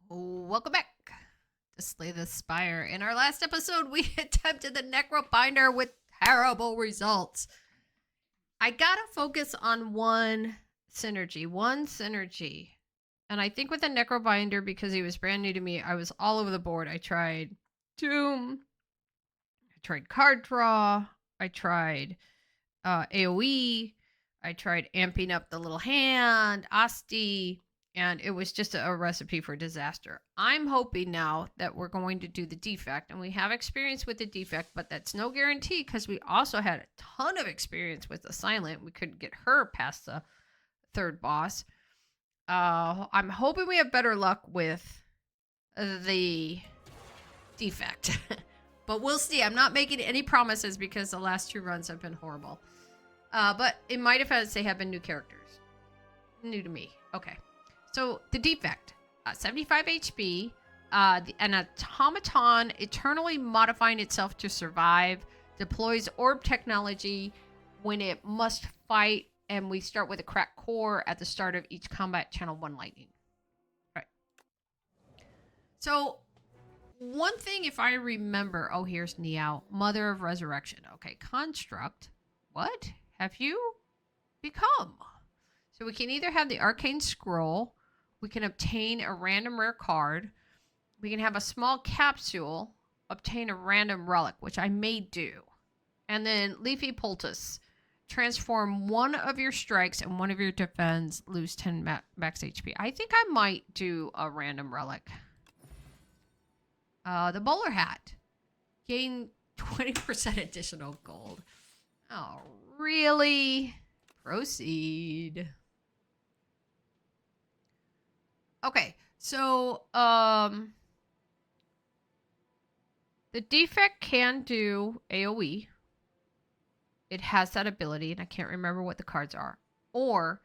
Welcome back to Slay the Spire. In our last episode, we attempted the Necrobinder with terrible results. I gotta focus on one synergy. And I think with the Necrobinder, because he was brand new to me, I was all over the board. I tried Doom, I tried Card Draw, I tried AoE, I tried amping up the little hand, Asti, and it was just a recipe for disaster. I'm hoping now that we're going to do the Defect, and we have experience with the Defect, but that's no guarantee because we also had a ton of experience with the Silent. We couldn't get her past the third boss. I'm hoping we have better luck with the Defect. But we'll see. I'm not making any promises because the last two runs have been horrible. But in my defense, they have been new characters. New to me. Okay. So, the Defect. 75 HP. An automaton eternally modifying itself to survive. Deploys orb technology when it must fight. And we start with a cracked core at the start of each combat. Channel 1 lightning. Right. So, one thing if I remember. Oh, here's Niao. Mother of Resurrection. Okay. Construct. What have you become? So we can either have the Arcane Scroll, we can obtain a random rare card, we can have a small capsule, obtain a random relic, which I may do. And then Leafy Poultice. Transform one of your strikes and one of your defense, lose 10 max HP. I think I might do a random relic. The Bowler Hat. Gain 20% additional gold. Oh, really? Proceed. Okay, so the Defect can do AoE. It has that ability, and I can't remember what the cards are. Or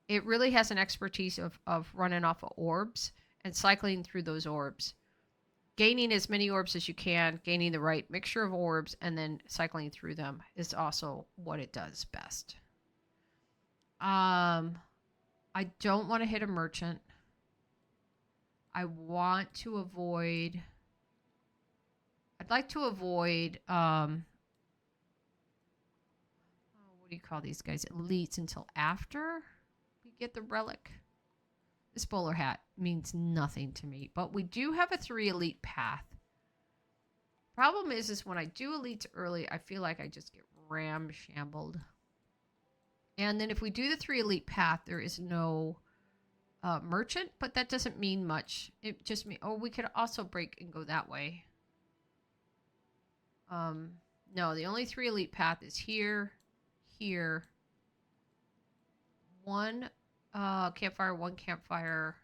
it really has an expertise of running off of orbs and cycling through those orbs. Gaining as many orbs as you can, gaining the right mixture of orbs, and then cycling through them is also what it does best. I don't want to hit a merchant. I want to avoid... I'd like to avoid... what do you call these guys? Elites until after we get the relic. This bowler hat means nothing to me, but we do have a 3 elite path. Problem is when I do elites early, I feel like I just get ramshambled. And then if we do the 3 elite path, there is no merchant, but that doesn't mean much. It just means, oh, we could also break and go that way. No, the only 3 elite path is here, here, one campfire, one campfire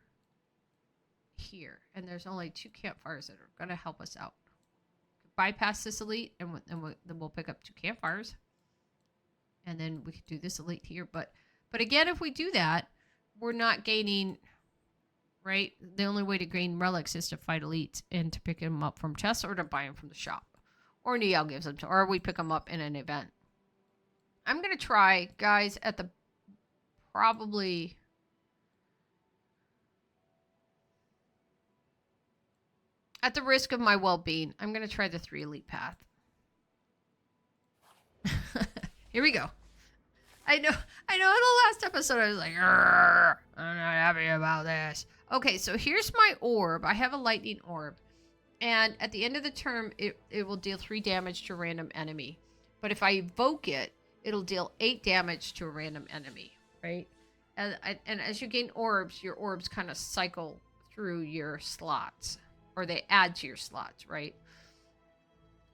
here. And there's only 2 campfires that are going to help us out. Bypass this elite, and then we'll pick up 2 campfires. And then we could do this elite here. But again, if we do that, we're not gaining, right? The only way to gain relics is to fight elites and to pick them up from chests or to buy them from the shop. Or Niao gives them to, or we pick them up in an event. I'm going to try, guys, at the probably... At the risk of my well-being, I'm going to try the 3 elite path. Here we go. I know in the last episode I was like, I'm not happy about this. Okay, so here's my orb. I have a lightning orb. And at the end of the turn, it will deal 3 damage to a random enemy. But if I evoke it, it'll deal 8 damage to a random enemy, right? And as you gain orbs, your orbs kind of cycle through your slots. Or they add to your slots, right?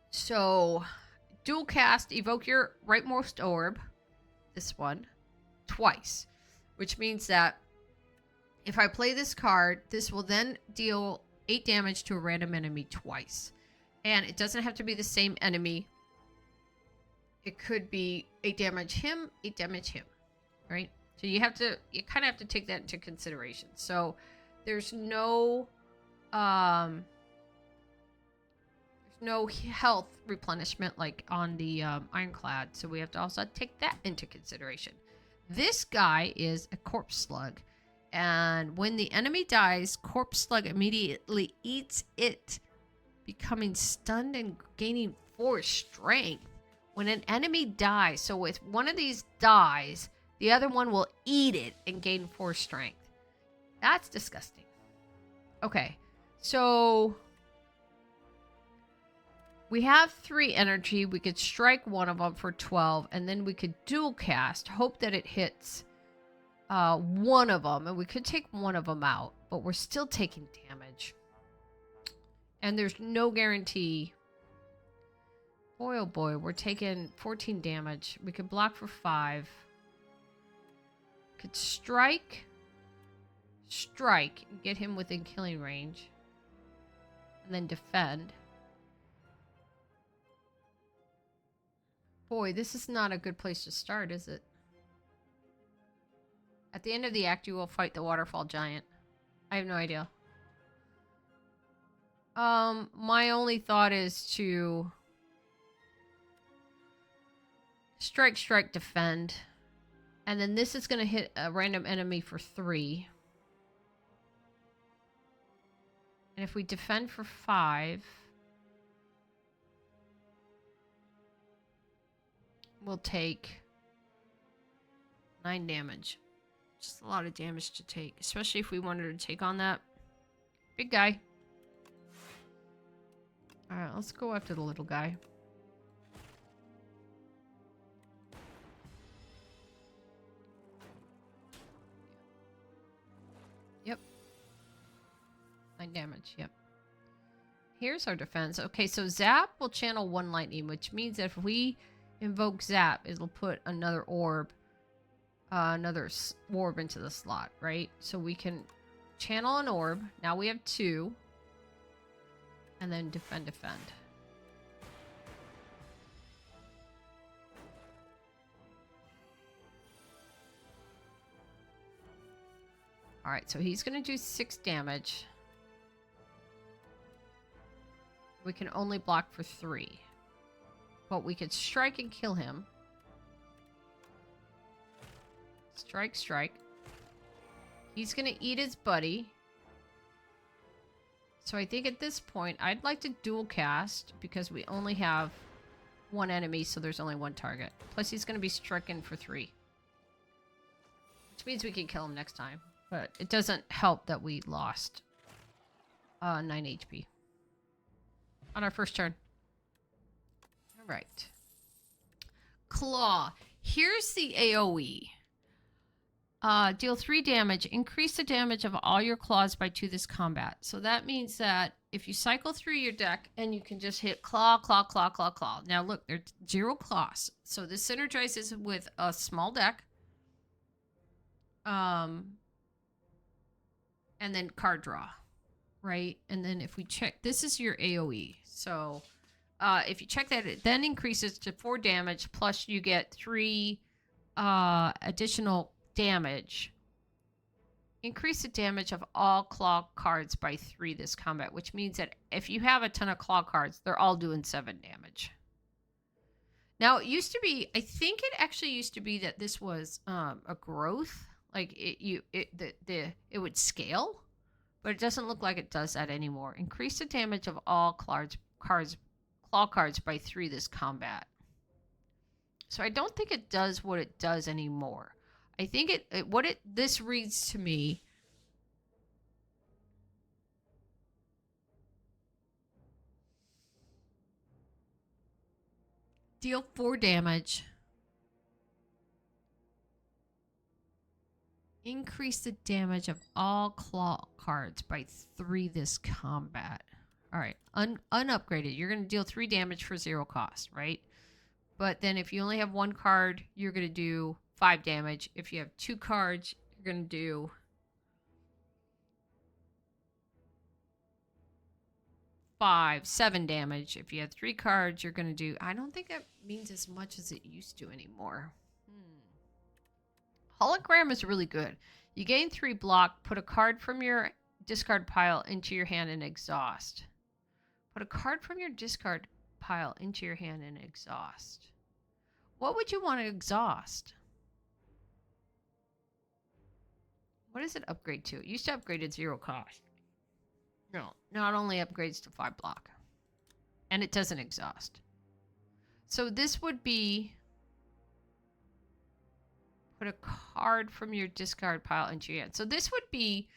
So, dual cast, evoke your rightmost orb, this one, twice. Which means that if I play this card, this will then deal 8 damage to a random enemy twice. And it doesn't have to be the same enemy. It could be 8 damage him, 8 damage him, right? So you kind of have to take that into consideration. So there's no health replenishment like on the Ironclad, so we have to also take that into consideration. This guy is a corpse slug, And when the enemy dies, Corpse Slug immediately eats it, becoming stunned and gaining 4 strength. When an enemy dies, so if one of these dies, the other one will eat it and gain 4 strength. That's disgusting. Okay, so we have 3 energy. We could strike one of them for 12, and then we could dual cast, hope that it hits one of them, and we could take one of them out, but we're still taking damage. And there's no guarantee. Boy, oh boy, we're taking 14 damage. We could block for 5. Could strike, and get him within killing range. And then defend. Boy, this is not a good place to start, is it? At the end of the act, you will fight the waterfall giant. I have no idea. My only thought is to strike, defend. And then this is going to hit a random enemy for 3. And if we defend for 5, we'll take 9 damage. Just a lot of damage to take, especially if we wanted to take on that big guy. Alright, let's go after the little guy. Yep. 9 damage, yep. Here's our defense. Okay, so Zap will channel 1 lightning, which means that if we invoke Zap, it'll put another orb into the slot, right? So we can channel an orb. Now we have 2. And then defend. Alright, so he's going to do 6 damage. We can only block for 3. But we could strike and kill him. Strike. He's going to eat his buddy. So I think at this point, I'd like to dual cast because we only have 1 enemy, so there's only 1 target. Plus, he's going to be stricken for 3. Which means we can kill him next time. But it doesn't help that we lost 9 HP on our first turn. Alright. Claw. Here's the AoE. Deal 3 damage. Increase the damage of all your claws by 2 this combat. So that means that if you cycle through your deck and you can just hit claw. Now look, there's 0 claws. So this synergizes with a small deck. And then card draw. Right? And then if we check, this is your AoE. So if you check that, it then increases to 4 damage. Plus you get 3 additional damage. Increase the damage of all claw cards by 3 this combat, which means that if you have a ton of claw cards, they're all doing 7 damage. Now, it used to be, I think it actually used to be that this was a growth, like it would scale, but it doesn't look like it does that anymore. Increase the damage of all claw cards by 3 this combat. So I don't think it does what it does anymore. I think this reads to me. Deal 4 damage. Increase the damage of all claw cards by 3 this combat. All right, unupgraded. You're going to deal 3 damage for 0 cost, right? But then if you only have 1 card, you're going to do 5 damage. If you have 2 cards, you're going to do 7 damage. If you have 3 cards, you're going to do... I don't think that means as much as it used to anymore. Hologram is really good. You gain 3 block, put a card from your discard pile into your hand and exhaust. Put a card from your discard pile into your hand and exhaust. What would you want to exhaust? What does it upgrade to? It used to upgrade at 0 cost. No, not only upgrades to 5 block. And it doesn't exhaust. So this would be... Put a card from your discard pile into your hand. So this would be...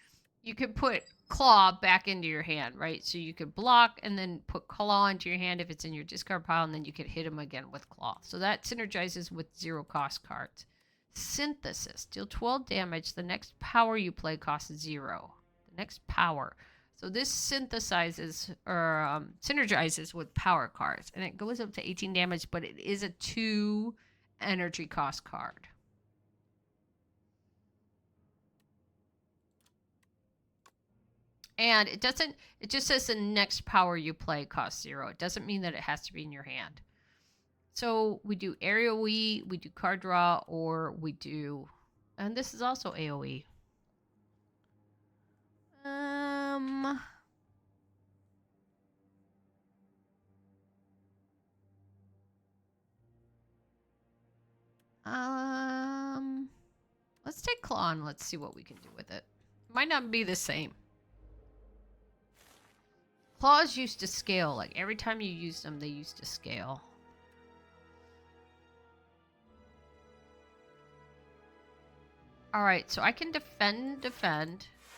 You could put claw back into your hand, right? So you could block and then put claw into your hand if it's in your discard pile, and then you could hit him again with claw. So that synergizes with 0 cost cards. Synthesis. Deal 12 damage. The next power you play costs 0. The next power. So this synthesizes or synergizes with power cards, and it goes up to 18 damage, but it is a 2 energy cost card. And it doesn't, it just says the next power you play costs 0. It doesn't mean that it has to be in your hand. So we do AoE, we do card draw, or we do, and this is also AoE. Let's take claw and let's see what we can do with it. Might not be the same. Claws used to scale. Like every time you use them, they used to scale. Alright, so I can defend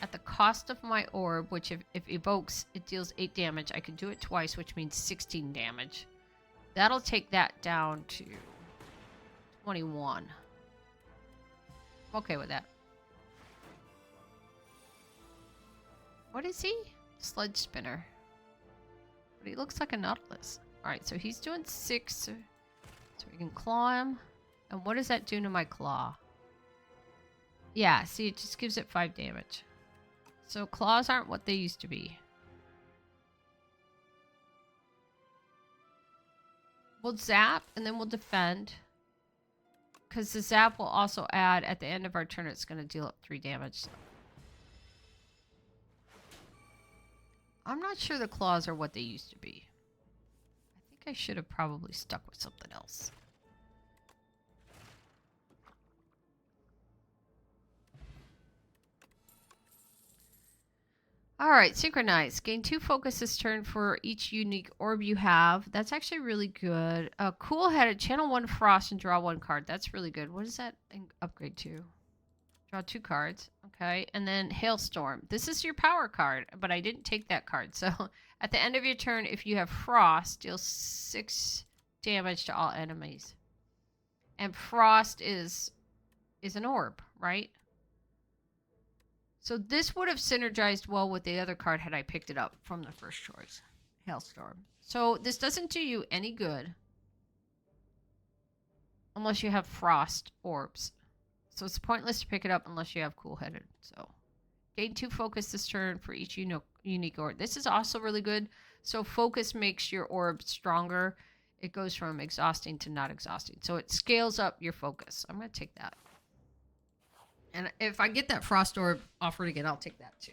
at the cost of my orb, which if evokes, it deals 8 damage. I can do it twice, which means 16 damage. That'll take that down to 21. I'm okay with that. What is he? Sludge spinner. But he looks like a Nautilus. Alright, so he's doing 6. So we can claw him. And what does that do to my claw? Yeah, see, it just gives it 5 damage. So claws aren't what they used to be. We'll zap, and then we'll defend. Because the zap will also add, at the end of our turn, it's going to deal up 3 damage. I'm not sure the claws are what they used to be. I think I should have probably stuck with something else. Alright, synchronize. Gain 2 focus this turn for each unique orb you have. That's actually really good. Cool-headed. Channel 1 frost and draw 1 card. That's really good. What does that upgrade to? Draw 2 cards. Okay. And then hailstorm. This is your power card, but I didn't take that card. So at the end of your turn, if you have frost, deal 6 damage to all enemies. And frost is an orb, right? So this would have synergized well with the other card had I picked it up from the first choice. Hailstorm. So this doesn't do you any good. Unless you have frost orbs. So it's pointless to pick it up unless you have cool-headed. So gain 2 focus this turn for each unique orb. This is also really good. So focus makes your orb stronger. It goes from exhausting to not exhausting. So it scales up your focus. I'm going to take that. And if I get that frost orb offered again, I'll take that too.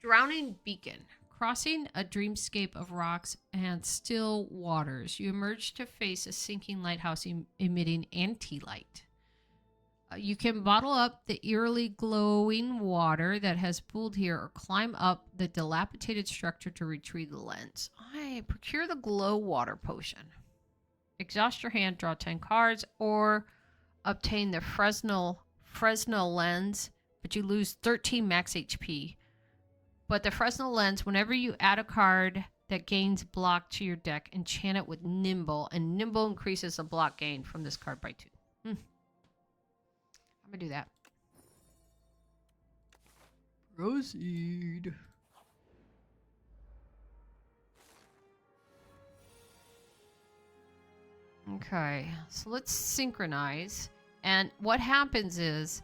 Drowning Beacon. Crossing a dreamscape of rocks and still waters, you emerge to face a sinking lighthouse emitting anti-light. You can bottle up the eerily glowing water that has pooled here or climb up the dilapidated structure to retrieve the lens. I procure the glow water potion. Exhaust your hand, draw 10 cards, or obtain the Fresnel lens, but you lose 13 max HP. But the Fresnel lens, whenever you add a card that gains block to your deck, enchant it with Nimble, and Nimble increases the block gain from this card by 2. I'm gonna do that. Proceed. Okay, so let's synchronize. And what happens is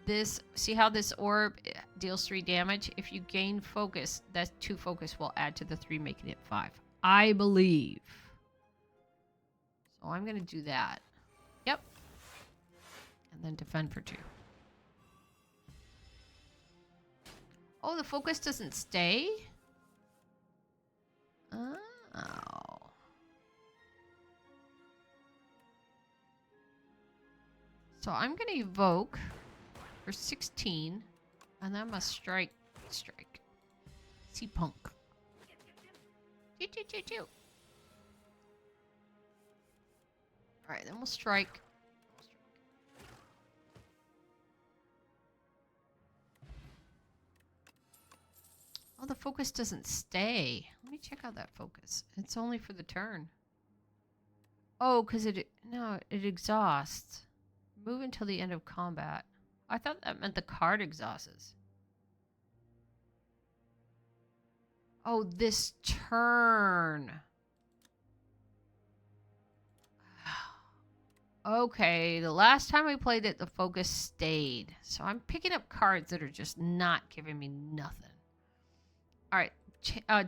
this, see how this orb deals 3 damage? If you gain focus, that 2 focus will add to the 3, making it 5. I believe. So I'm going to do that. Yep. And then defend for 2. Oh, the focus doesn't stay? Oh. So I'm going to evoke for 16. And then must strike. Strike. See punk. Choo choo choo choo. Alright, then we'll strike. Oh, the focus doesn't stay. Let me check out that focus. It's only for the turn. Oh, because it exhausts. Move until the end of combat. I thought that meant the card exhausts. Oh, this turn. Okay, the last time we played it, the focus stayed. So I'm picking up cards that are just not giving me nothing. Alright,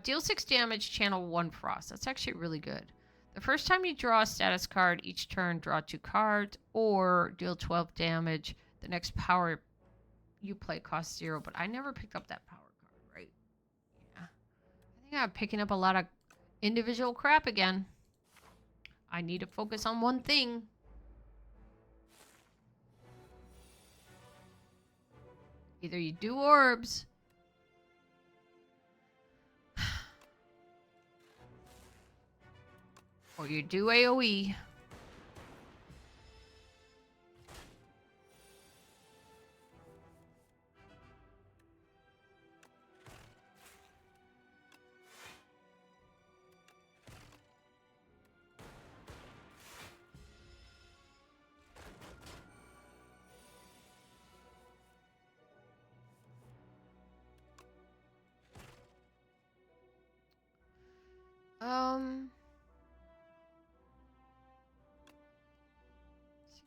deal 6 damage, channel 1 frost. That's actually really good. The first time you draw a status card, each turn draw 2 cards, or deal 12 damage. The next power you play costs 0, but I never picked up that power card, right? Yeah. I think I'm picking up a lot of individual crap again. I need to focus on one thing. Either you do orbs, or you do AoE.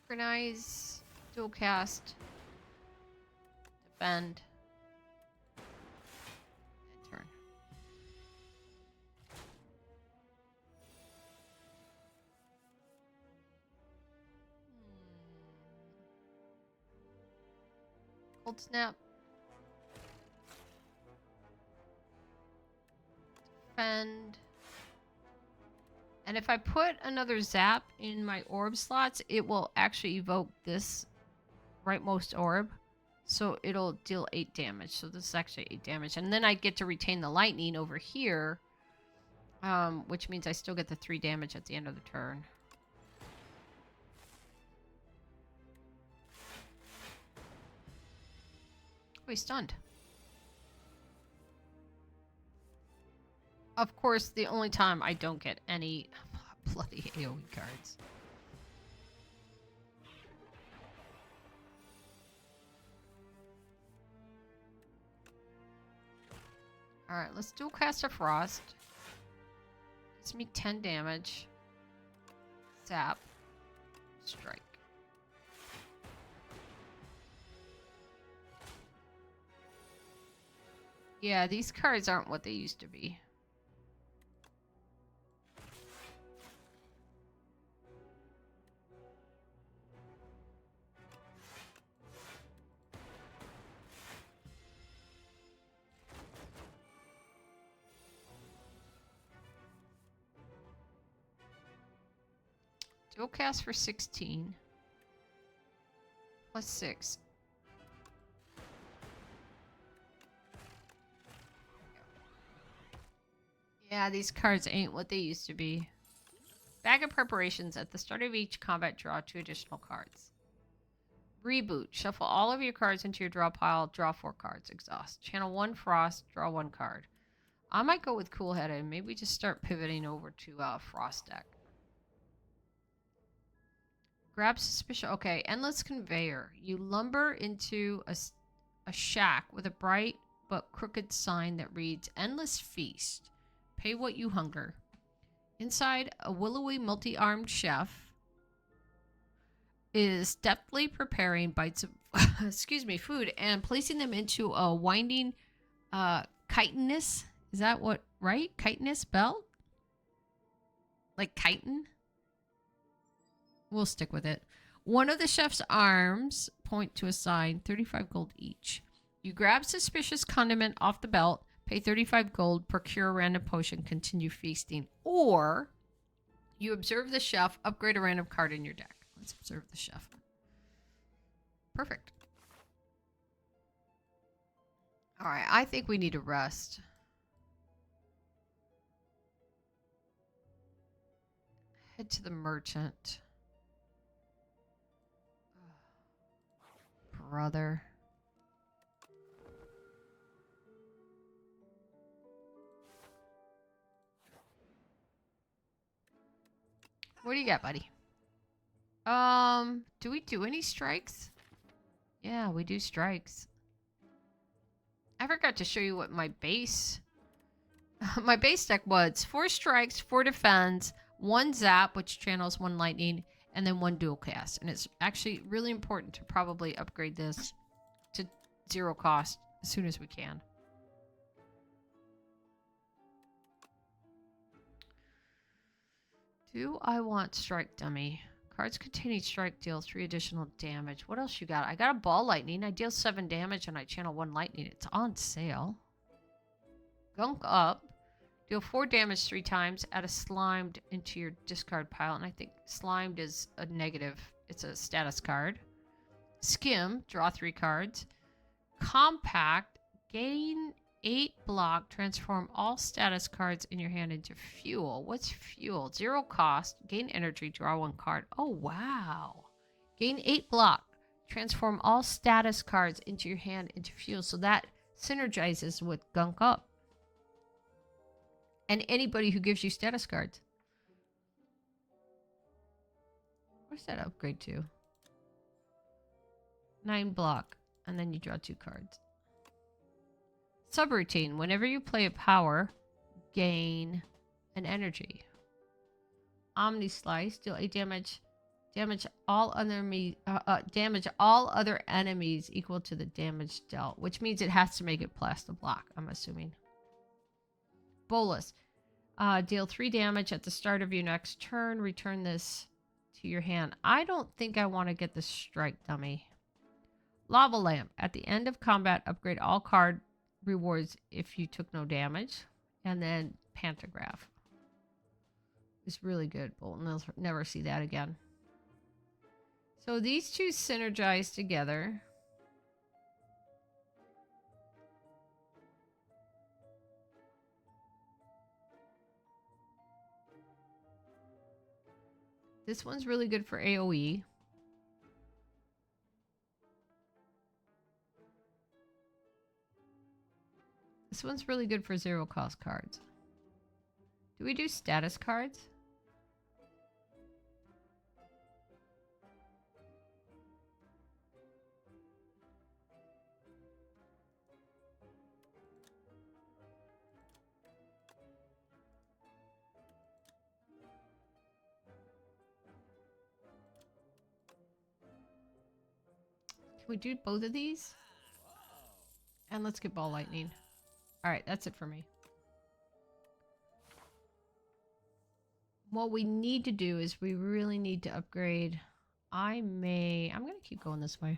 Synchronize, dual cast, defend, and turn. Cold snap. Defend. And if I put another zap in my orb slots, it will actually evoke this rightmost orb. So it'll deal 8 damage. So this is actually 8 damage. And then I get to retain the lightning over here. Which means I still get the 3 damage at the end of the turn. Oh, he's stunned. Of course, the only time I don't get any bloody AoE cards. Alright, let's dual cast a frost. Gives me 10 damage. Zap. Strike. Yeah, these cards aren't what they used to be. Dual cast for 16. Plus 6. Yeah, these cards ain't what they used to be. Bag of preparations. At the start of each combat, draw 2 additional cards. Reboot. Shuffle all of your cards into your draw pile. Draw 4 cards. Exhaust. Channel 1 frost. Draw 1 card. I might go with Cool Headed and maybe just start pivoting over to Frost deck. Grab suspicion. Okay, endless conveyor. You lumber into a shack with a bright but crooked sign that reads Endless Feast. Pay what you hunger. Inside, a willowy multi-armed chef is deftly preparing bites of food and placing them into a winding chitinous. Is that what, right? Chitinous belt? Like chitin? We'll stick with it. One of the chef's arms point to a sign, 35 gold each. You grab suspicious condiment off the belt, pay 35 gold, procure a random potion, continue feasting. Or you observe the chef, upgrade a random card in your deck. Let's observe the chef. Perfect. Alright, I think we need to rest. Head to the merchant. Brother. What do you got, buddy? Do we do any strikes? Yeah, we do strikes. I forgot to show you what my base... my base deck was 4 strikes, 4 defense, 1 zap, which channels 1 lightning, and then 1 dual cast. And it's actually really important to probably upgrade this to 0 cost as soon as we can. Do I want strike dummy? Cards containing strike deal 3 additional damage. What else you got? I got a ball lightning. I deal 7 damage and I channel 1 lightning. It's on sale. Gunk up. Deal 4 damage 3 times. Add a slimed into your discard pile. And I think slimed is a negative. It's a status card. Skim. Draw 3 cards. Compact. Gain 8 block. Transform all status cards in your hand into fuel. What's fuel? 0 cost. Gain energy. Draw 1 card. Oh, wow. Gain 8 block. Transform all status cards into your hand into fuel. So that synergizes with Gunk Up. And anybody who gives you status cards. Where's that upgrade to? 9 block. And then you draw 2 cards. Subroutine. Whenever you play a power, gain an energy. Omni Slice. Deal 8 damage. Damage all other enemies equal to the damage dealt. Which means it has to make it plus the block, I'm assuming. Bolus. Deal 3 damage at the start of your next turn. Return this to your hand. I don't think I want to get the strike dummy. Lava Lamp. At the end of combat, upgrade all card rewards if you took no damage. And then Pantograph. It's really good. We'll never see that again. So these two synergize together. This one's really good for AoE. This one's really good for 0 cost cards. Do we do status cards? Can we do both of these? And let's get ball lightning. Alright, that's it for me. What we need to do is we really need to upgrade. I'm going to keep going this way.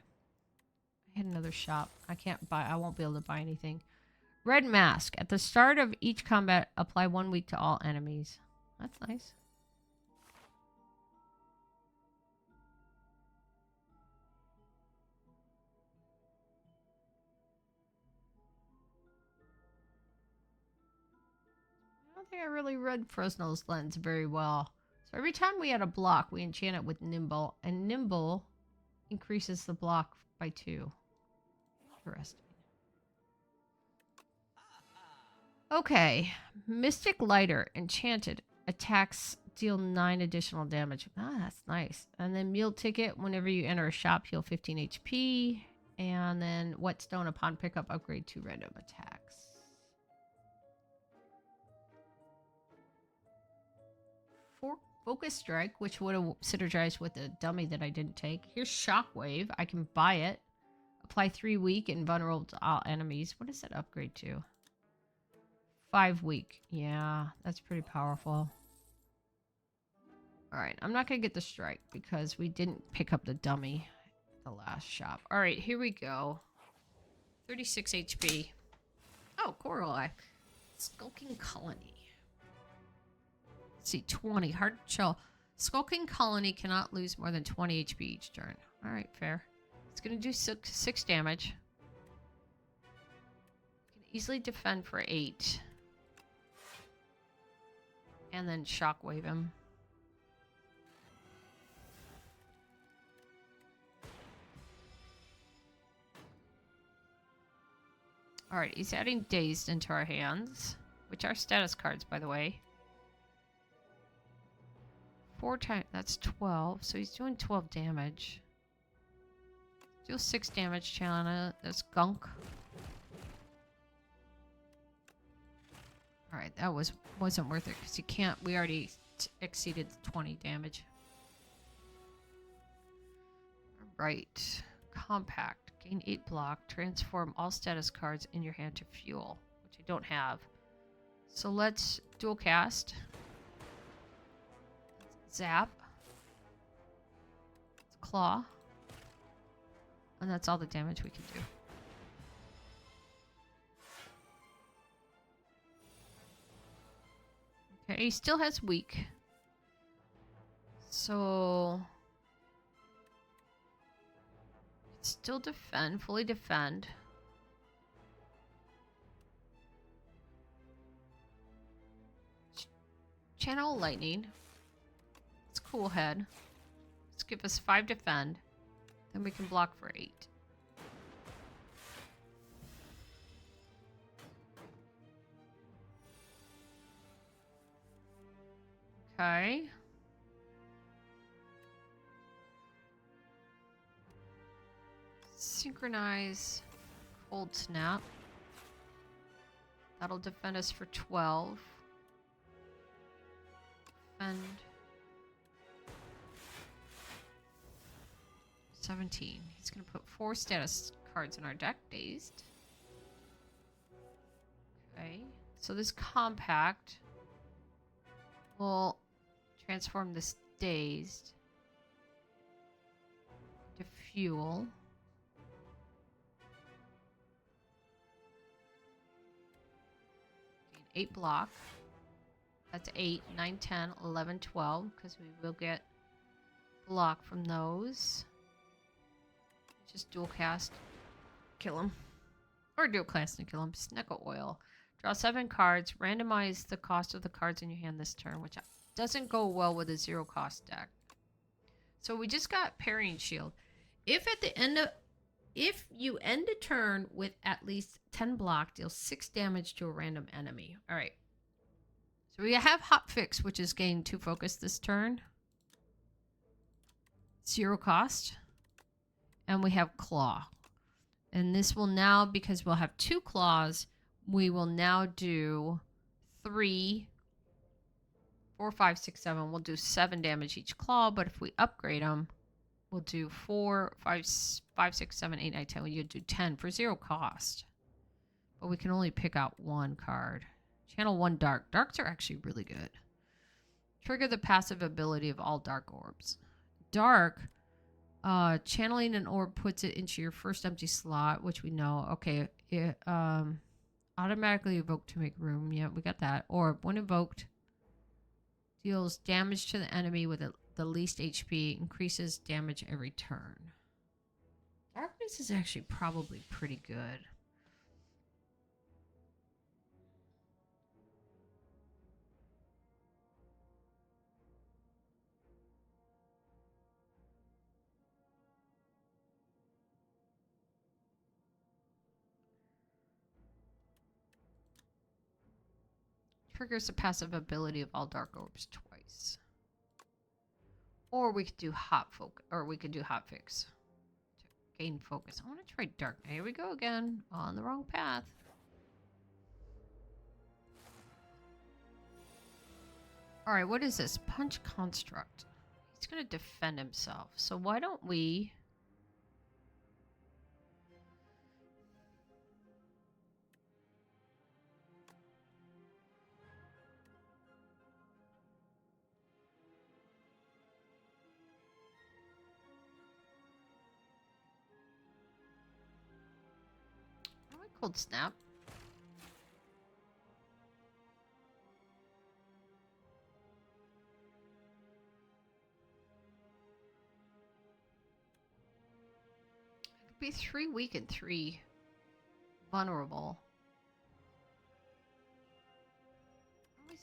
I had another shop. I won't be able to buy anything. Red Mask. At the start of each combat, apply 1 week to all enemies. That's nice. I don't think I really read Fresno's lens very well. So every time we add a block, we enchant it with Nimble, and Nimble increases the block by 2. Interesting. Okay. Mystic Lighter. Enchanted. Attacks deal 9 additional damage. Ah, that's nice. And then Meal Ticket. Whenever you enter a shop, heal 15 HP. And then Whetstone. Upon pickup, upgrade 2 random attacks. Focus Strike, which would have synergized with the dummy that I didn't take. Here's Shockwave. I can buy it. Apply 3 weak and vulnerable to all enemies. What does that upgrade to? 5 weak. Yeah, that's pretty powerful. Alright, I'm not going to get the strike because we didn't pick up the dummy at the last shop. Alright, here we go. 36 HP. Oh, Coral Eye. Skulking Colony. Let's see, 20. Hard to chill. Skulking Colony cannot lose more than 20 HP each turn. Alright, fair. It's going to do 6 damage. easily defend for 8. And then shockwave him. Alright, he's adding Dazed into our hands, which are status cards, by the way. 4 times, that's 12, so he's doing 12 damage. Deal 6 damage, Chalana. That's gunk. Alright, that wasn't worth it, because you can't, we already exceeded the 20 damage. Alright, compact. Gain 8 block. Transform all status cards in your hand to fuel, which I don't have. So let's dual cast. Zap. Claw. And that's all the damage we can do. Okay, he still has weak. So still defend, fully defend. Channel lightning. It's cool head. Let's give us 5 defend. Then we can block for 8. Okay. Synchronize Cold Snap. That'll defend us for 12. Defend 17. He's going to put 4 status cards in our deck. Dazed. Okay. So this compact will transform this Dazed to fuel. Gain 8 block. That's 8, 9, 10, 11, 12, because we will get block from those. Just dual cast. Kill him. Or dual cast and kill him. Sneckle Oil. Draw 7 cards. Randomize the cost of the cards in your hand this turn, which doesn't go well with a 0 cost deck. So we just got Parrying Shield. If you end a turn with at least 10 block, deal 6 damage to a random enemy. Alright. So we have Hot Fix, which is gain 2 focus this turn. 0 cost. And we have Claw. And this will now, because we'll have 2 claws, we will now do 3, 4, 5, 6, 7. We'll do 7 damage each claw, but if we upgrade them, we'll do 4, 5, 6, 7, 8, 9, 10. We'll do 10 for 0 cost. But we can only pick out 1 card. Channel 1 Dark. Darks are actually really good. Trigger the passive ability of all Dark Orbs. Dark, channeling an orb puts it into your first empty slot, which we know. Okay, it automatically evoke to make room. Yeah, we got that. Orb, when evoked, deals damage to the enemy with the least HP, increases damage every turn. Darkness is actually probably pretty good. Triggers the passive ability of all Dark Orbs twice. Or we could do Hot Focus, or we could do Hot Fix to gain focus. I want to try Dark. Here we go again, on the wrong path. All right, what is this? Punch Construct. He's going to defend himself. So why don't we... Cold Snap. It could be 3 weak and 3 vulnerable.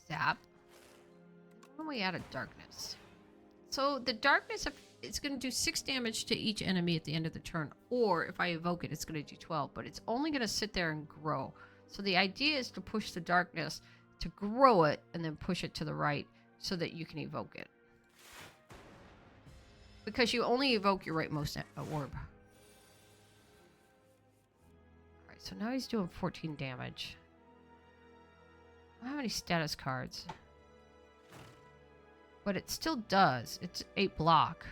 Zap. Why don't we add a darkness? So the darkness, it's going to do 6 damage to each enemy at the end of the turn. Or if I evoke it, it's going to do 12. But it's only going to sit there and grow. So the idea is to push the darkness to grow it and then push it to the right so that you can evoke it. Because you only evoke your rightmost orb. Alright, so now he's doing 14 damage. I don't have any status cards. But it still does. It's 8 block.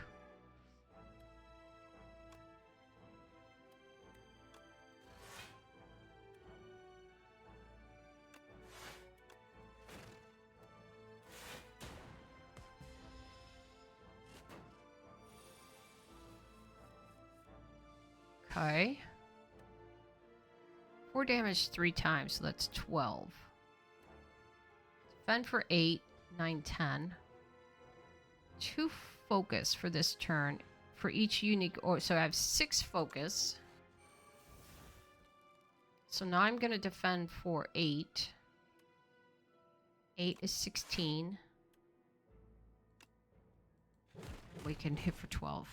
Okay. 4 damage 3 times, so that's 12. Defend for 8, 9, 10. 2 focus for this turn for each unique orb. So I have 6 focus. So now I'm going to defend for 8. 8 is 16. We can hit for 12.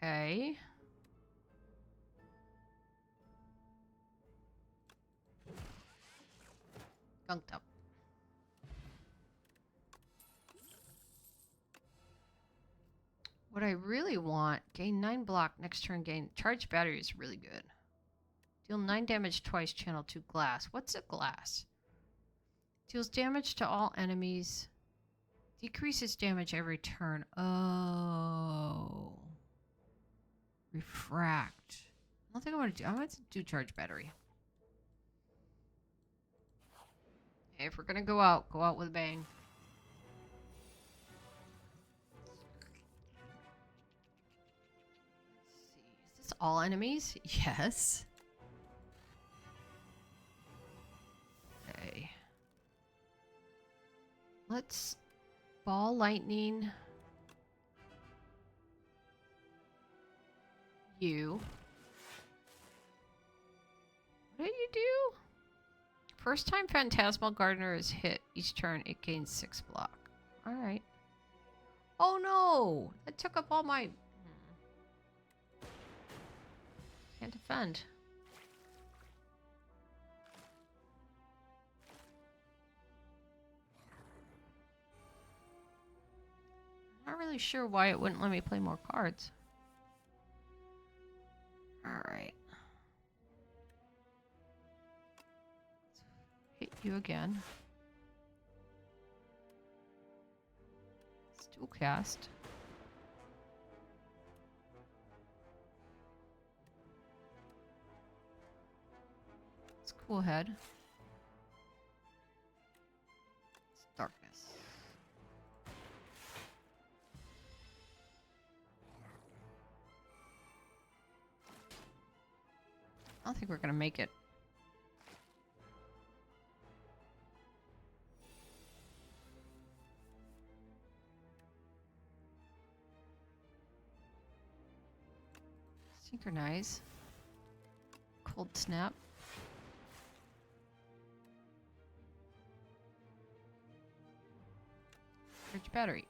Okay. Gunked up. What I really want, gain 9 block, next turn gain. Charge battery is really good. Deal 9 damage twice, channel 2 glass. What's a glass? Deals damage to all enemies. Decreases damage every turn. Oh. Refract. I don't think I want to do. I want to do charge battery. Hey, if we're gonna go out with a bang. Let's see. Is this all enemies? Yes. Okay. Let's ball lightning. You. What did you do? First time Phantasmal Gardener is hit each turn, it gains 6 block. Alright. Oh no! That took up all my... Can't defend. Not really sure why it wouldn't let me play more cards. Alright. Hit you again. Let's dual cast. It's cool head. It's darkness. I don't think we're gonna make it. Synchronize. Cold snap. Charge battery.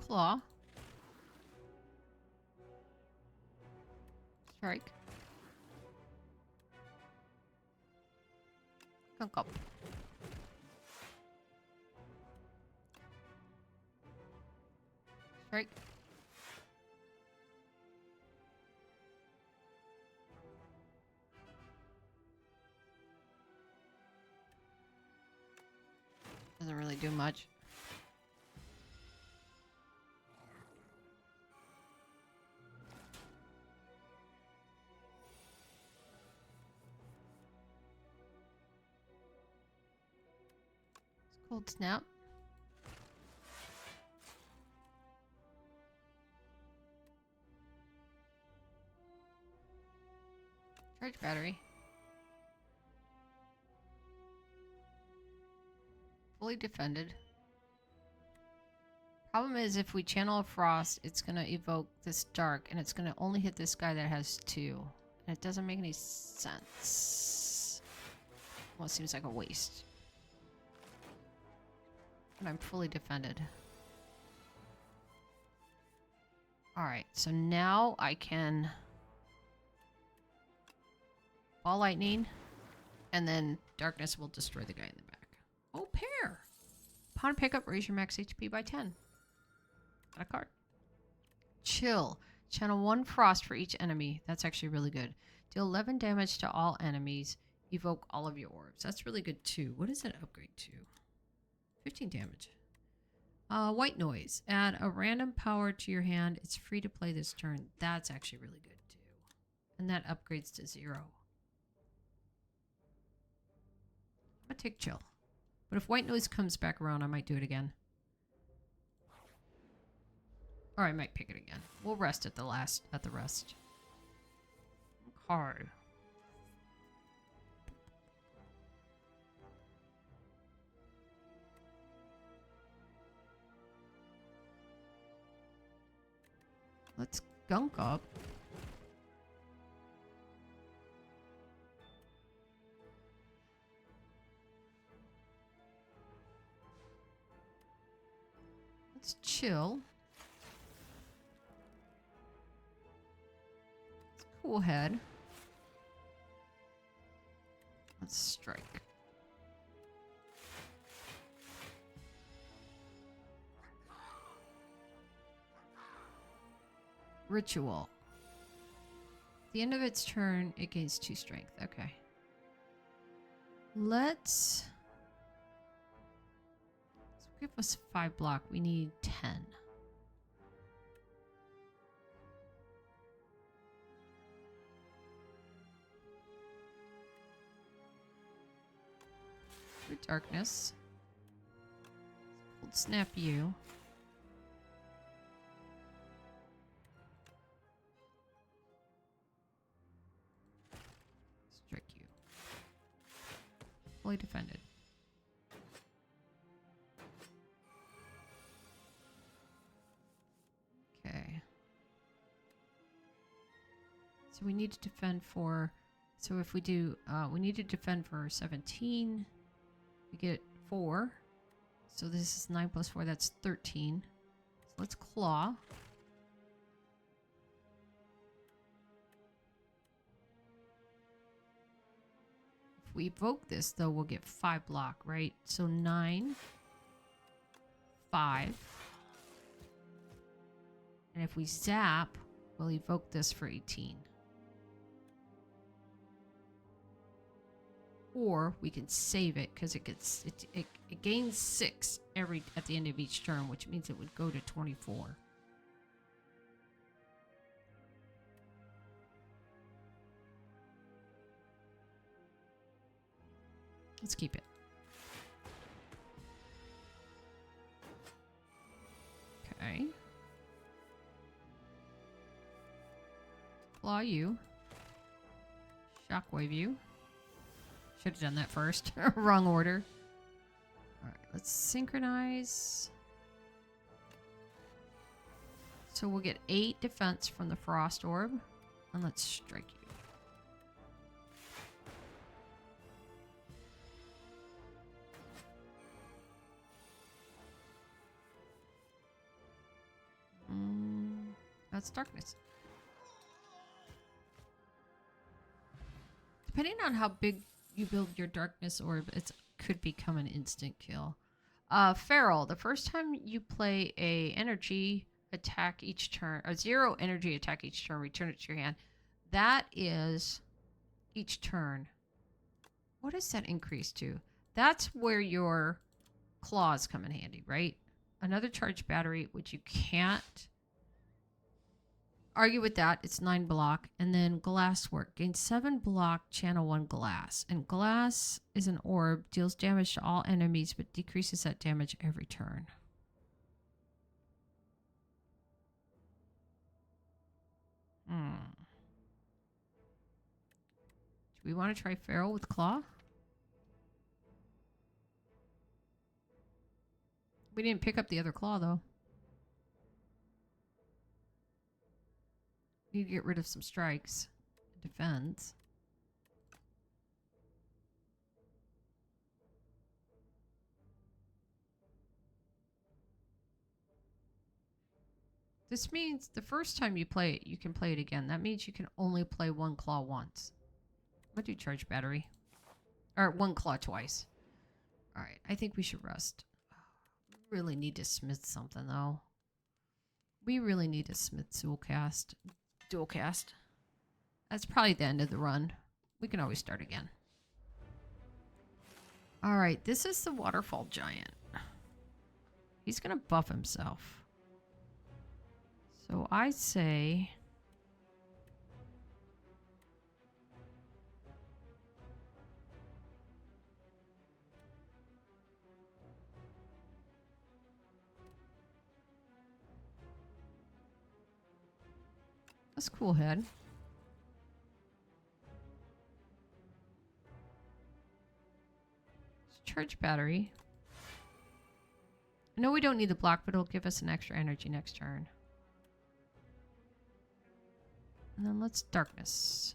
Claw. Strike. Gunk up. Strike. Doesn't really do much. Cold snap. Charge battery. Fully defended. Problem is, if we channel a frost, it's going to evoke this dark, and it's going to only hit this guy that has 2. And it doesn't make any sense. Well, it seems like a waste. But I'm fully defended. Alright, so now I can ball lightning, and then darkness will destroy the guy in the back. Oh, pair! Upon pickup, raise your max HP by 10. Got a card. Chill. Channel 1 frost for each enemy. That's actually really good. Deal 11 damage to all enemies. Evoke all of your orbs. That's really good too. What does that upgrade to? 15 damage. White noise. Add a random power to your hand. It's free to play this turn. That's actually really good too. And that upgrades to 0. I'm gonna take chill. But if white noise comes back around, I might do it again. Or I might pick it again. We'll rest at the rest. Okay. Let's gunk up. Let's chill. Let's cool head. Let's strike. Ritual. At the end of its turn, it gains 2 strength. Okay. Let's give us 5 block. We need 10. For darkness. Cold snap you. Strike you. Fully defended. Okay. So we need to defend for... So if we do... we need to defend for 17. We get 4. So this is 9 plus 4. That's 13. So let's claw. If we evoke this, though, we'll get 5 block, right? So 9, 5. And if we zap, we'll evoke this for 18. Or we can save it because it gains 6 at the end of each turn, which means it would go to 24. Let's keep it. Okay. Claw you. Shockwave you. Should have done that first. Wrong order. Alright, let's synchronize. So we'll get 8 defense from the Frost Orb. And let's strike you. That's darkness. Depending on how big you build your darkness orb, it could become an instant kill. Feral, the first time you play a energy attack each turn, a 0 energy attack each turn, return it to your hand. That is each turn. What does that increase to? That's where your claws come in handy, right? Another charge battery, which you can't. argue with that. It's 9 block. And then glass work. Gain 7 block, channel 1 glass. And glass is an orb. Deals damage to all enemies, but decreases that damage every turn. Do we want to try Feral with Claw? We didn't pick up the other claw, though. Need to get rid of some strikes. It defends. This means the first time you play it, you can play it again. That means you can only play 1 claw once. I'm gonna do charge battery. Or 1 claw twice. Alright, I think we should rest. We really need to smith something, though. We really need to smith dual cast. That's probably the end of the run. We can always start again. Alright, this is the waterfall giant. He's gonna buff himself. So I say... That's cool head. Charge battery. I know we don't need the block, but it'll give us an extra energy next turn. And then let's darkness.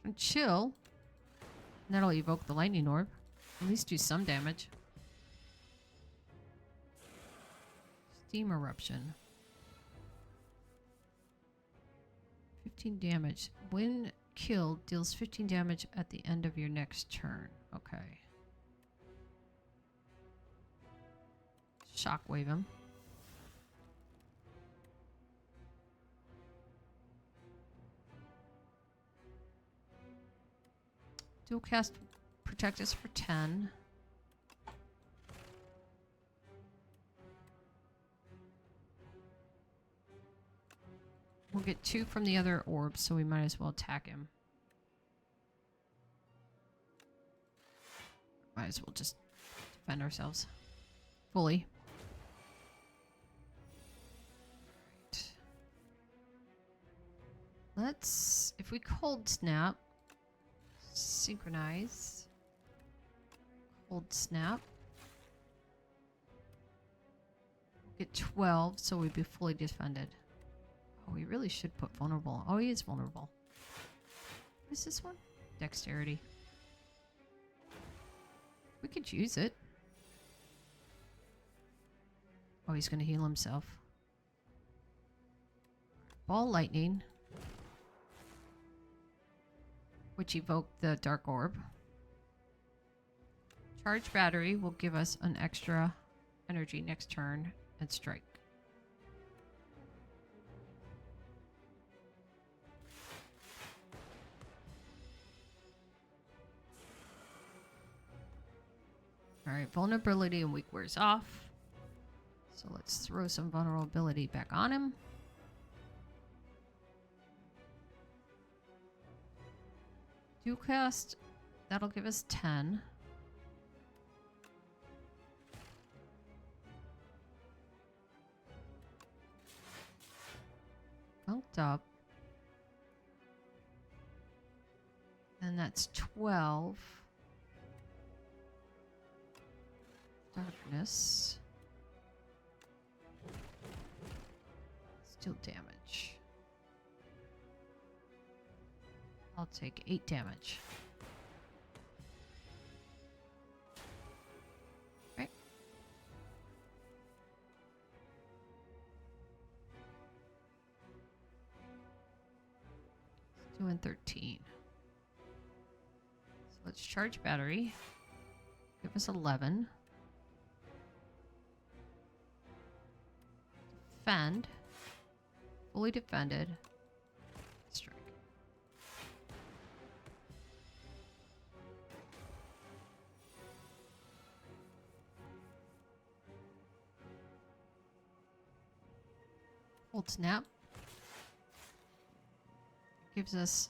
And chill. And that'll evoke the lightning orb. At least do some damage. Steam eruption. 15 damage. When killed, deals 15 damage at the end of your next turn. Okay. Shockwave him. Dual cast protect us for 10. We'll get 2 from the other orbs, so we might as well attack him. Might as well just defend ourselves fully. Right. Let's, if we cold snap, synchronize, cold snap. We'll get 12, so we'd be fully defended. Oh, we really should put vulnerable. Oh, he is vulnerable. What is this one? Dexterity. We could use it. Oh, he's going to heal himself. Ball lightning. Which evoked the dark orb. Charge battery will give us an extra energy next turn and strike. Alright, vulnerability and weak wears off. So let's throw some vulnerability back on him. Dual cast, that'll give us 10. Bumped up. And that's 12. Darkness. Still damage. I'll take 8 damage. Right. It's doing 13. So let's charge battery. Give us 11. Defend. Fully defended. Strike. Hold snap. Gives us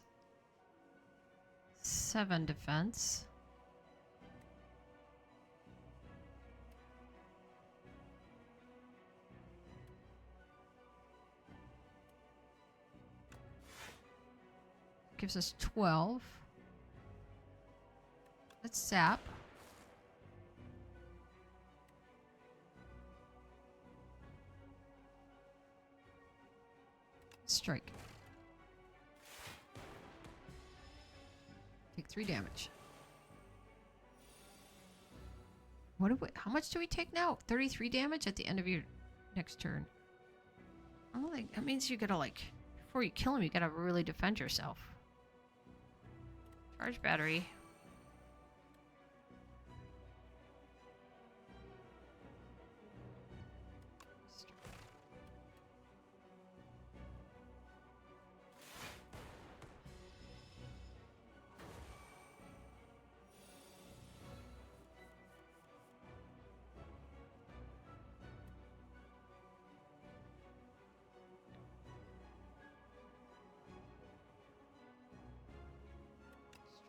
7 defense. Gives us 12. Let's sap. Strike. Take 3 damage. What do we, how much do we take now? 33 damage at the end of your next turn. I don't think that means you gotta like before you kill him, you gotta really defend yourself. Charge battery.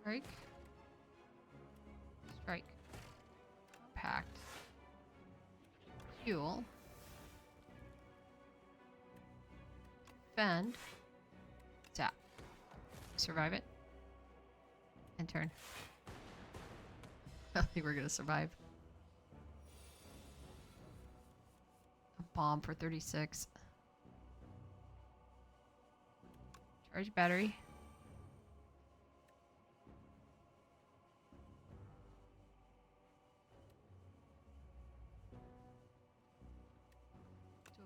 Strike. Strike. Compact. Fuel. Defend. Zap. Survive it. And turn. I think we're gonna survive. A bomb for 36. Charge battery.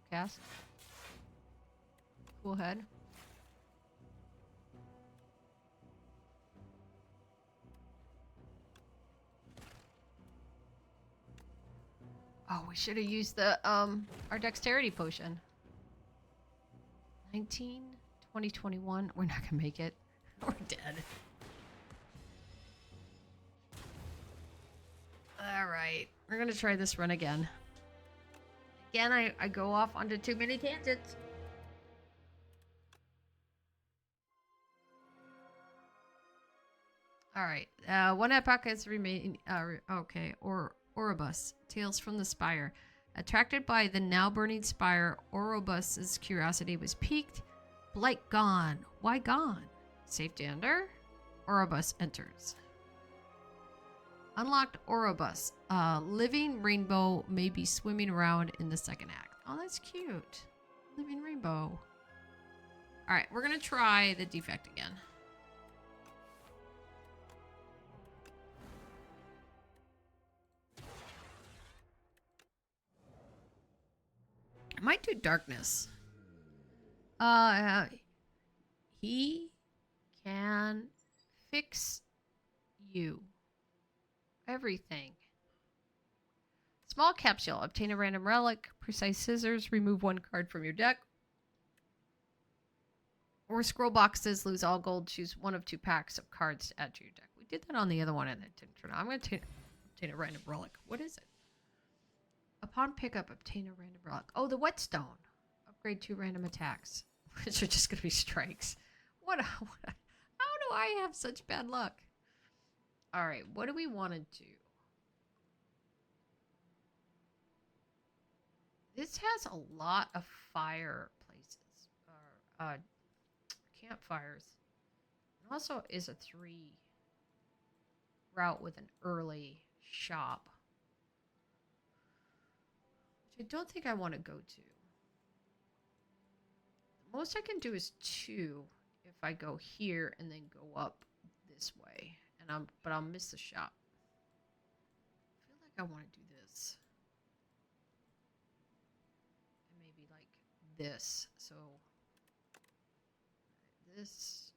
Cast. Cool head. Oh, we should have used the our dexterity potion. 19, 20, 21. We're not gonna make it. We're dead. Alright. We're gonna try this run again. Again, I go off onto too many tangents. Alright. One epoch has remained. Okay. Orobus. Tales from the Spire. Attracted by the now burning spire, Orobus's curiosity was piqued. Blight gone. Why gone? Safe to enter? Orobus enters. Unlocked Orobus. Living rainbow may be swimming around in the second act. Oh, that's cute. Living rainbow. Alright, we're going to try the defect again. I might do darkness. He can fix you. Everything. Small capsule. Obtain a random relic. Precise scissors. Remove 1 card from your deck. Or scroll boxes. Lose all gold. Choose 1 of 2 packs of cards to add to your deck. We did that on the other one and it didn't turn out. I'm going to obtain a random relic. What is it? Upon pickup, obtain a random relic. Oh, the whetstone. Upgrade 2 random attacks. Which are just going to be strikes. How do I have such bad luck? Alright, what do we want to do? This has a lot of fireplaces. Or, campfires. It also is a 3 route with an early shop. Which I don't think I want to go to. The most I can do is 2 if I go here and then go up this way. But I'll miss the shop. I feel like I want to do this. And maybe like this. So this,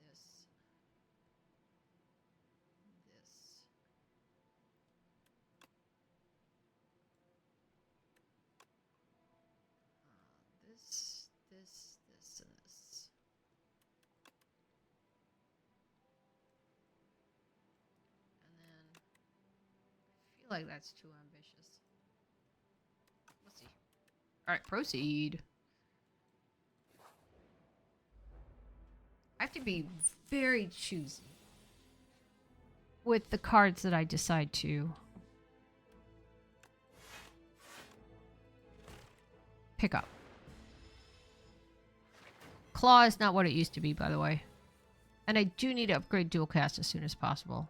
this, this, this, and this. And then I feel like that's too ambitious. Let's see. All right, proceed. to be very choosy with the cards that I decide to pick up. Claw is not what it used to be, by the way. And I do need to upgrade dual cast as soon as possible.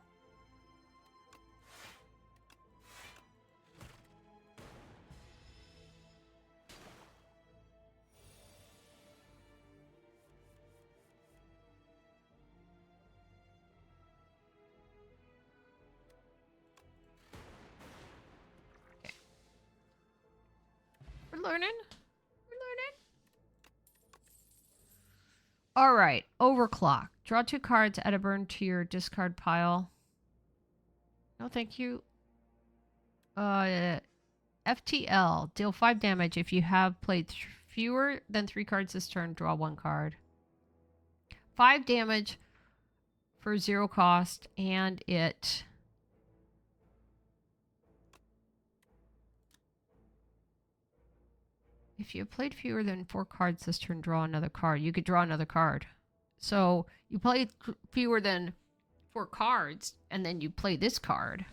We're learning. We're learning. All right. Overclock. Draw 2 cards, add a burn to your discard pile. No, thank you. FTL. Deal 5 damage. If you have played fewer than 3 cards this turn, draw 1 card. 5 damage for 0 cost, and it... If you have played fewer than 4 cards this turn, draw another card. You could draw another card. So you played fewer than 4 cards, and then you play this card.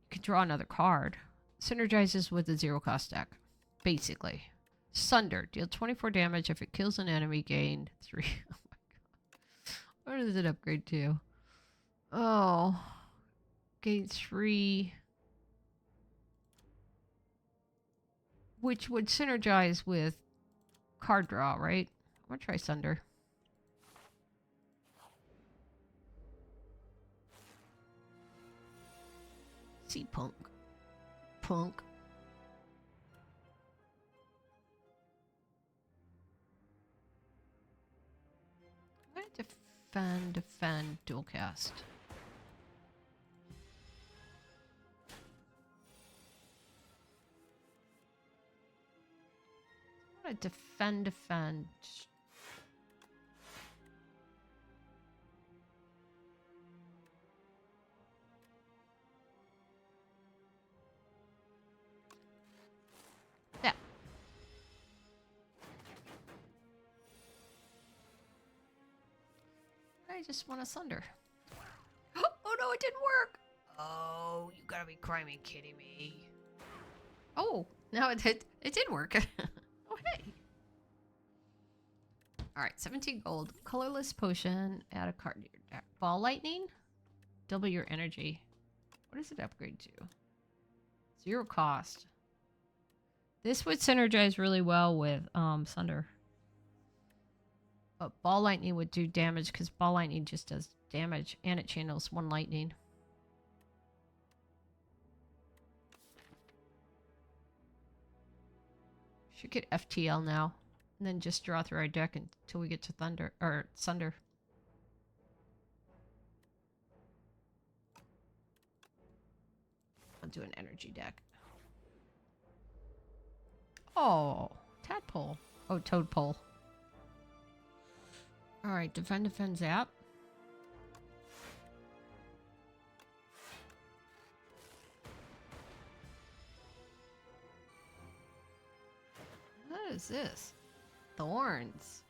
You can draw another card. Synergizes with the 0 cost deck, basically. Sunder. Deal 24 damage. If it kills an enemy, gain 3. Oh my god. What does it upgrade to? Oh. Gain 3. Which would synergize with card draw, right? I'm gonna try Sunder. See punk. Punk. I'm gonna defend, dual cast. I'm gonna defend. Yeah. I just want to Sunder. Oh no, it didn't work! Oh, you gotta be crying me, kidding me. Oh, no, it did work. Oh, hey. Alright, 17 gold. Colorless potion. Add a card to your deck. Ball lightning. Double your energy. What does it upgrade to? 0 cost. This would synergize really well with Sunder. But ball lightning would do damage because ball lightning just does damage and it channels 1 lightning. Should get FTL now. And then just draw through our deck until we get to Thunder or Sunder. I'll do an energy deck. Oh, tadpole. Oh, toadpole. Alright, defend, zap. What is this? Thorns.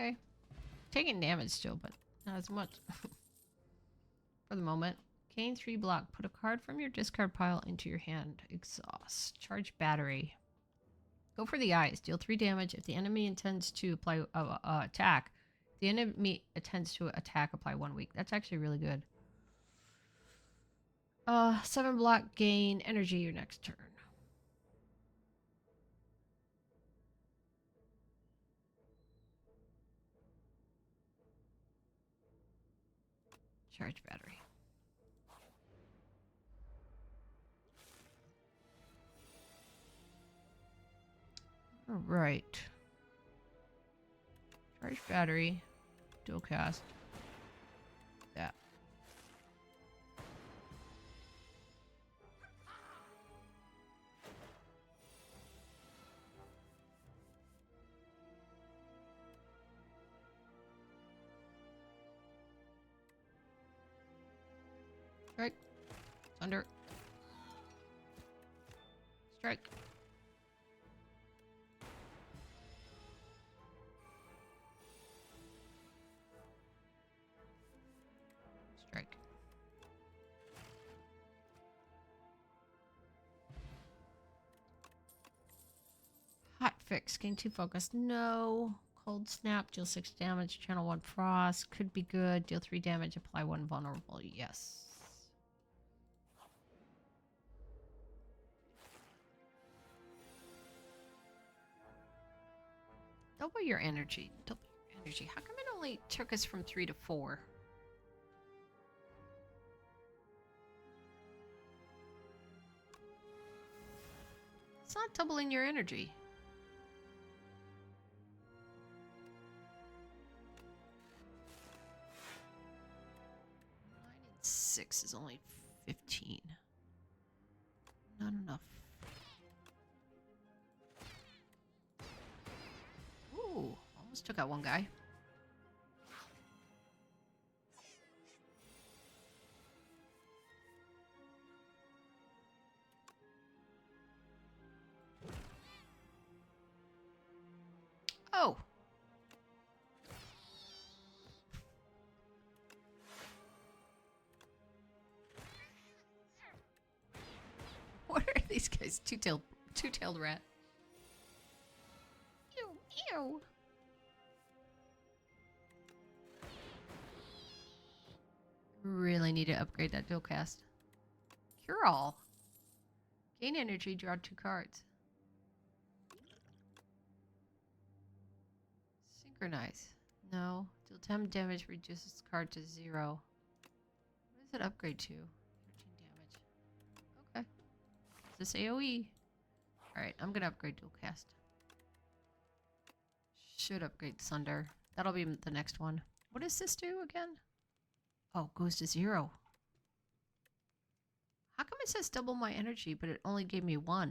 Okay. Taking damage still, but not as much. For the moment. Gain 3 block. Put a card from your discard pile into your hand. Exhaust. Charge battery. Go for the eyes. Deal 3 damage. If the enemy intends to apply attack, the enemy intends to attack, apply 1 week. That's actually really good. 7 block. Gain energy your next turn. Charge battery. All right. Charge battery. Dual cast. Strike. Thunder. Strike. Strike. Hot fix. Gain 2 focus. No. Cold snap. Deal 6 damage. Channel 1 frost. Could be good. Deal 3 damage. Apply 1 vulnerable. Yes. Double your energy. Double your energy. How come it only took us from 3 to 4? It's not doubling your energy. 9 and 6 is only 15. Not enough. Ooh, almost took out one guy. Oh. What are these guys? Two-tailed rat. Ew, ew. Really need to upgrade that dual cast. Cure all. Gain energy, draw 2 cards. Synchronize. No. Deal 10 damage, reduces this card to 0. What does it upgrade to? 13 damage. Okay. Is this AoE? Alright, I'm gonna upgrade dual cast. Should upgrade Sunder. That'll be the next one. What does this do again? Oh, goes to 0. How come it says double my energy, but it only gave me 1? I don't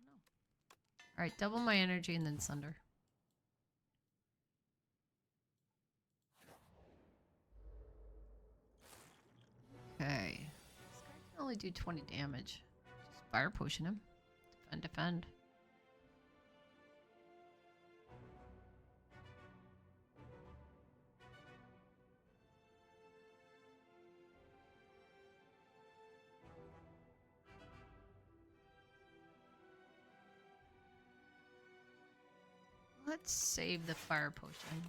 know. Alright, double my energy and then Sunder. Okay. This guy can only do 20 damage. Just fire potion him. Defend, defend. Let's save the fire potion.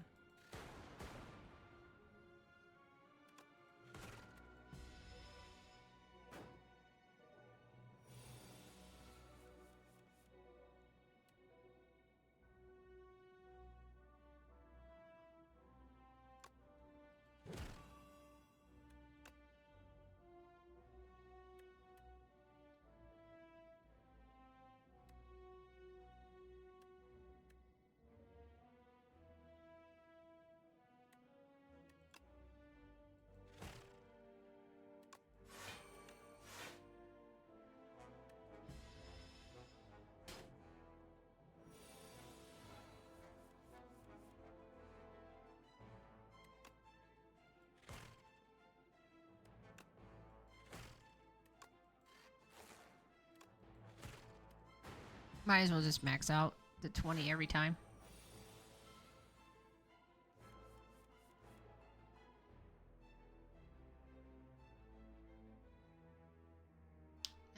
Might as well just max out the 20 every time.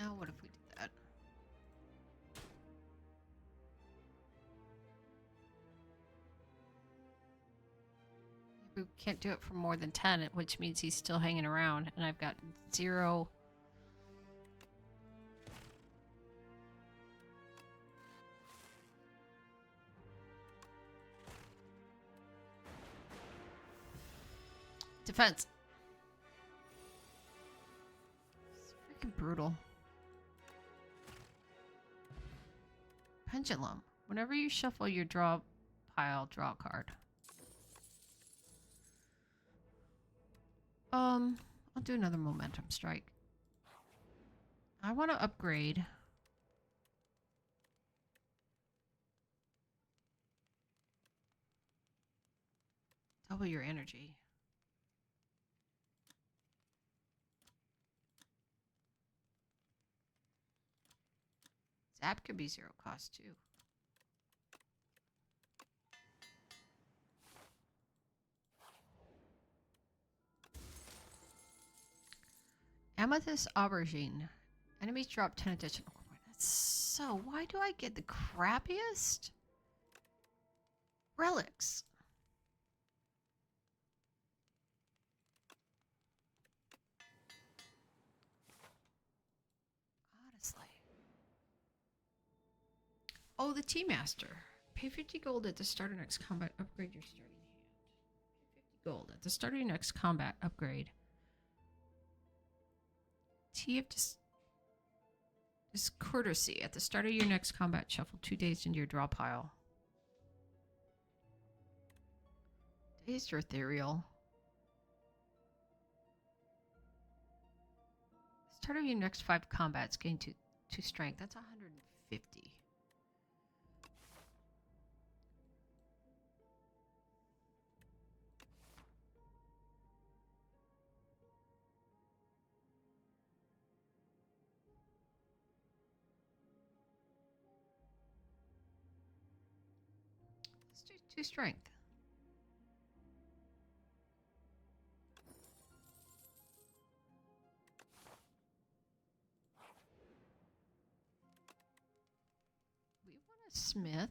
Now what if we did that? We can't do it for more than 10, which means he's still hanging around, and I've got 0... defense. It's freaking brutal. Pendulum. Whenever you shuffle your draw pile, draw a card. I'll do another momentum strike. I want to upgrade. Double your energy. Zap could be 0 cost too. Amethyst Aubergine. Enemies drop 10 additional coins. So, why do I get the crappiest relics? Honestly. Oh, the Tea Master. Pay 50 gold at the start of next combat. Upgrade your starting hand. Pay 50 gold at the start of your next combat. Upgrade. Tea of Discourtesy. At the start of your next combat, shuffle 2 dazed into your draw pile. Dazed or ethereal? Start of your next 5 combats, gain 2 strength. That's 150. Let's do 2 strength. We want a smith.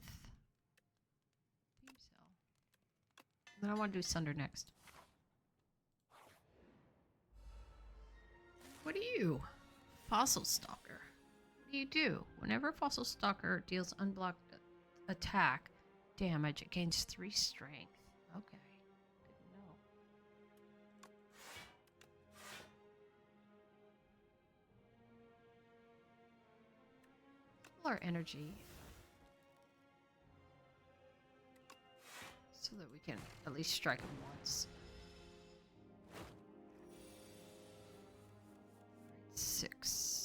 Beam cell. Then I want to do Sunder next. What are you? Fossil Stalker. What do you do? Whenever Fossil Stalker deals unblocked attack damage, it gains 3 strength. Okay. Good to know. Our energy. So that we can at least strike him once. 6.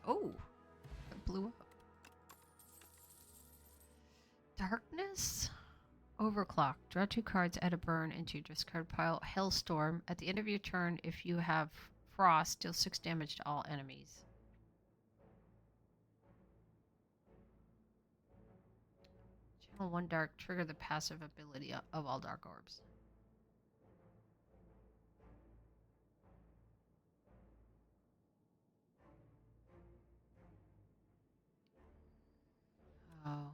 Oh, it blew up. Darkness? Overclock. Draw 2 cards, add a burn into your discard pile. Hailstorm. At the end of your turn, if you have frost, deal 6 damage to all enemies. Channel 1 dark. Trigger the passive ability of all dark orbs. Oh.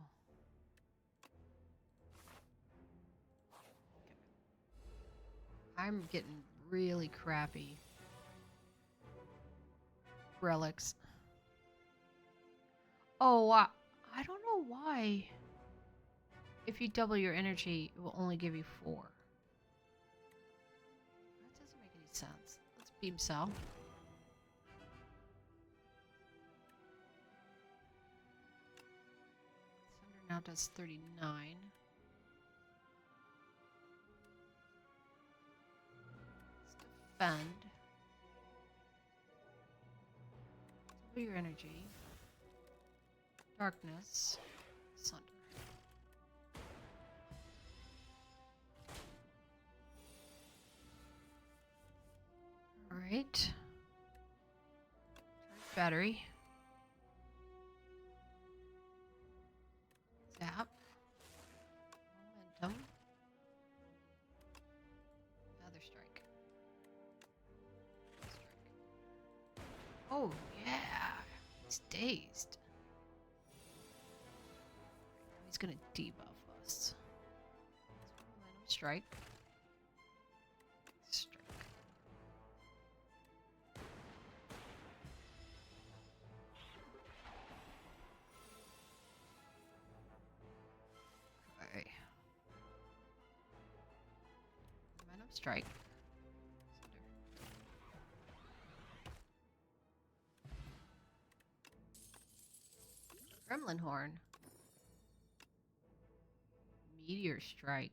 I'm getting really crappy relics. Oh, I don't know why. If you double your energy, it will only give you 4. That doesn't make any sense. Let's beam cell. Thunder now does 39. Defend. Double your energy. Darkness. Sunder. Alright. Charge battery. Zap. Momentum. Another strike. Oh, yeah. He's dazed. He's gonna debuff us. Momentum strike. Strike. Okay. Momentum strike. Gremlin Horn. Meteor Strike.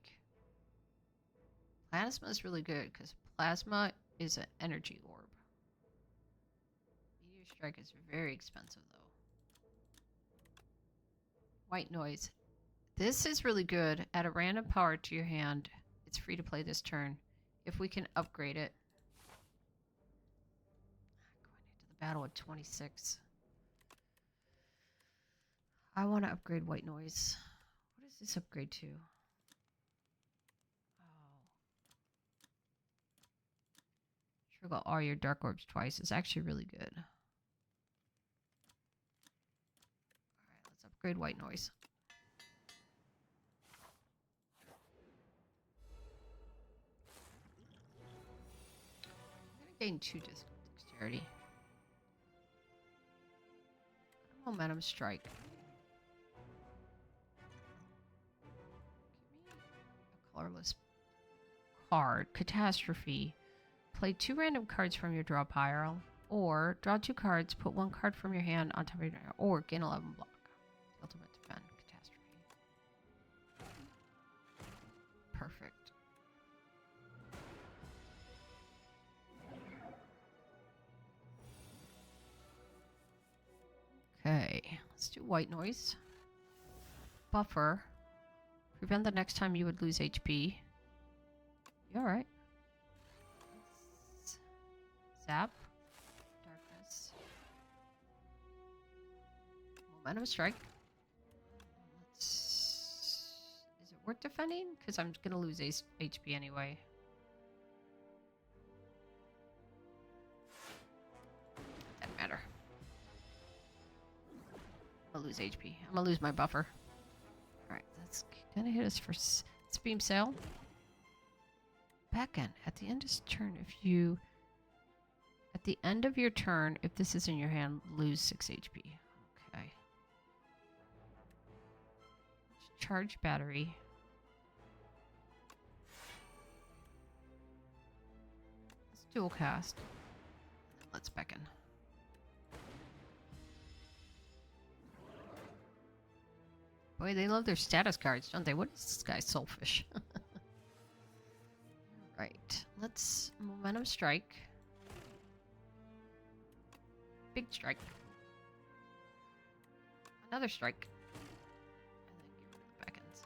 Plasma is really good because plasma is an energy orb. Meteor Strike is very expensive though. White Noise. This is really good. Add a random power to your hand. It's free to play this turn. If we can upgrade it. Going into the battle at 26. I want to upgrade White Noise. What does this upgrade to? Oh. Trigger all your dark orbs twice is actually really good. Alright, let's upgrade White Noise. I'm going to gain 2 dexterity. Momentum Strike. Give me a colorless card. Catastrophe. Play 2 random cards from your draw pile, or draw 2 cards, put 1 card from your hand on top of your or gain 11 block. Ultimate Defend. Catastrophe. Perfect. Okay, let's do White Noise. Buffer. Prevent the next time you would lose HP. You alright? Zap. Darkness. Momentum Strike. Is it worth defending? Because I'm going to lose HP anyway. Doesn't matter. I'm going to lose HP. I'm going to lose my buffer. Alright, that's going to hit us for Beam Sail. Back end. At the end of this turn, if you... At the end of your turn, if this is in your hand, lose 6 HP. Okay. Charge battery. Let's dual cast. And then let's beckon. Boy, they love their status cards, don't they? What is this guy, Soulfish? Right. Let's Momentum Strike. Big strike. Another strike. And then get rid of the beckons.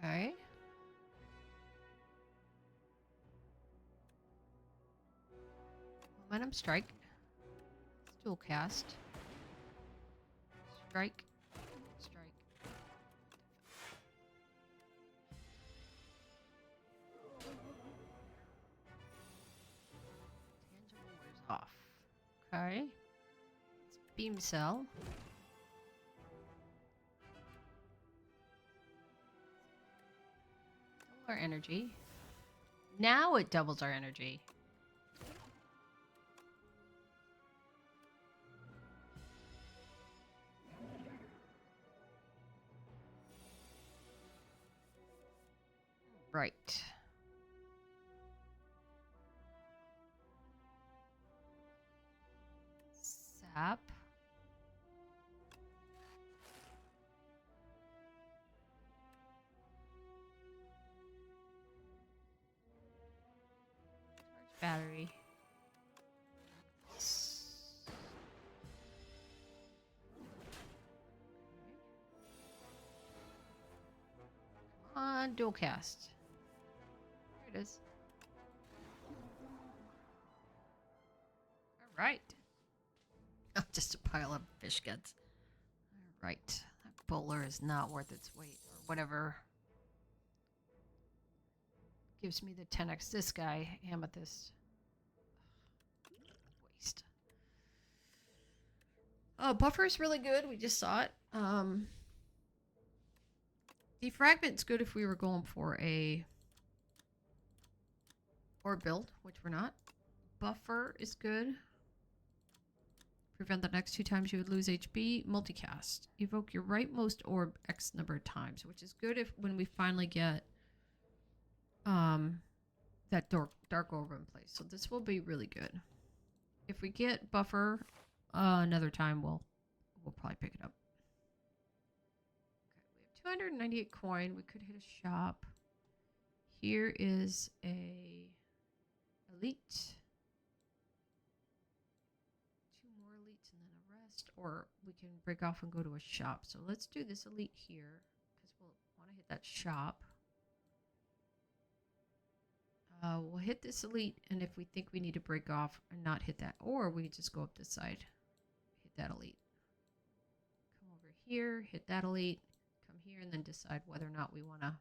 Okay. Momentum Strike. Let's dual cast. Strike. Off. Okay. Let's Beam Cell. Double our energy. Now it doubles our energy. Right. Zap. Charge battery. Come on, dual cast. There it is. All right. Oh, just a pile of fish guts. All right. That bowler is not worth its weight or whatever. Gives me the 10x. This guy, Amethyst. Waste. Oh, buffer is really good. We just saw it. Defragment's good if we were going for a orb build, which we're not. Buffer is good. Prevent the next 2 times you would lose HP. Multicast. Evoke your rightmost orb X number of times, which is good if when we finally get that dark orb in place. So this will be really good. If we get buffer another time, we'll probably pick it up. Okay, we have 298 coin. We could hit a shop. Here is a elite. 2 more elites and then a rest. Or we can break off and go to a shop. So let's do this elite here because we'll want to hit that shop. We'll hit this elite, and if we think we need to break off and not hit that, or we just go up this side, hit that elite. Come over here, hit that elite, come here, and then decide whether or not we want to.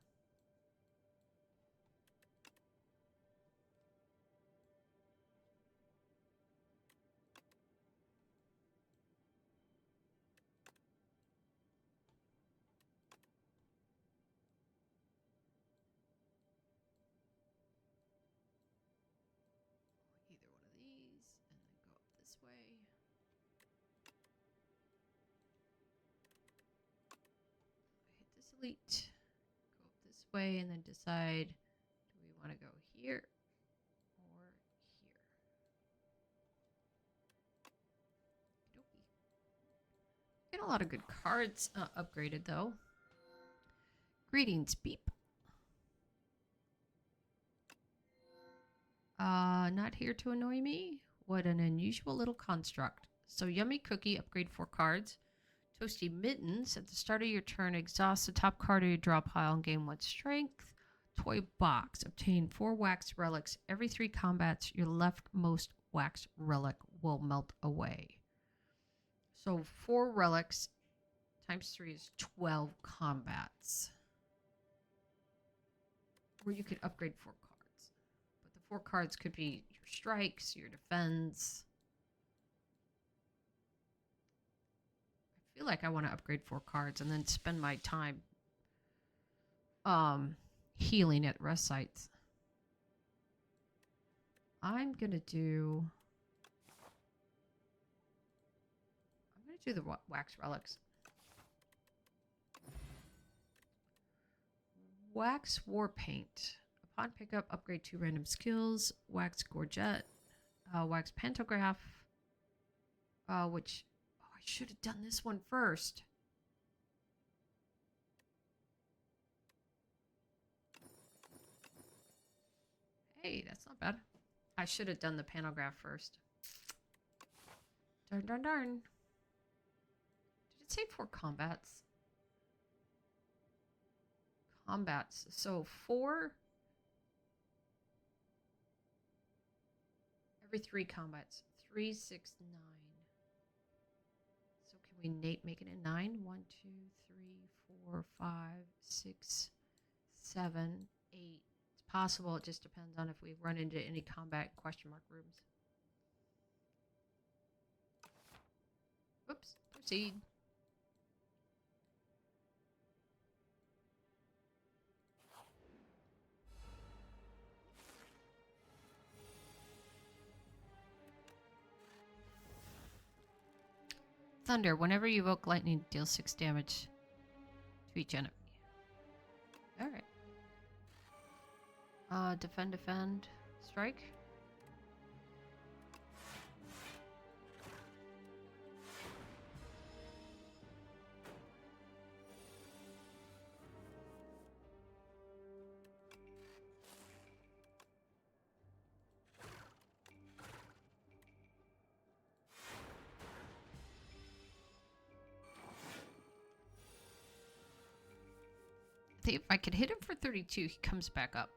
Elite. Go up this way and then decide, do we want to go here or here? Okey-dokey. Get a lot of good cards upgraded though. Greetings, Beep. Not here to annoy me? What an unusual little construct. So Yummy Cookie, upgrade 4 cards. Toasty Mittens, at the start of your turn, exhaust the top card of your draw pile and gain 1 strength. Toy Box, obtain 4 wax relics. Every 3 combats, your leftmost wax relic will melt away. So 4 relics times 3 is 12 combats. Or you could upgrade 4 cards. But the 4 cards could be your strikes, your defense. I feel like I want to upgrade 4 cards and then spend my time healing at rest sites. I'm gonna do the wax relics. Wax War Paint. Upon pickup, upgrade 2 random skills. Wax Gorget. Wax Pantograph. Which... I should have done this one first. Hey, that's not bad. I should have done the pantograph first. Darn, darn, darn. Did it say 4 combats? Combats. So 4 every 3 combats. 3, 6, 9. We make it a 9. 1, 2, 3, 4, 5, 6, 7, 8. It's possible. It just depends on if we run into any combat question mark rooms. Oops. Proceed. Thunder. Whenever you evoke lightning, deals 6 damage to each enemy. Alright. Defend, defend, strike. If I could hit him for 32, he comes back up.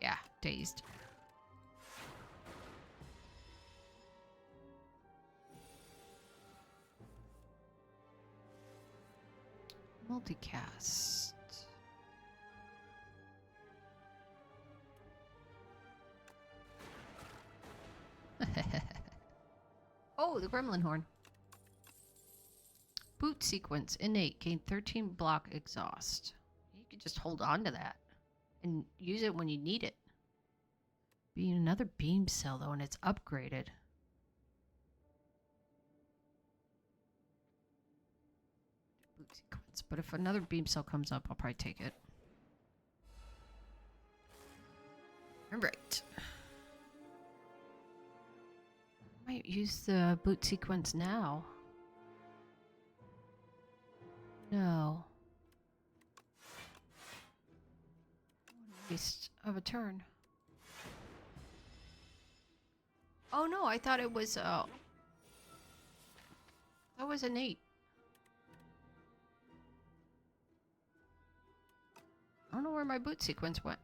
Yeah, dazed. Multicast. Oh, the Gremlin Horn. Boot sequence. Innate. Gain 13 block exhaust. You could just hold on to that and use it when you need it. Being another beam cell, though, and it's upgraded. boot sequence. But if another beam cell comes up, I'll probably take it. Alright. I might use the boot sequence now. No. Waste of a turn. Oh no, I thought it was that was innate. I don't know where my boot sequence went.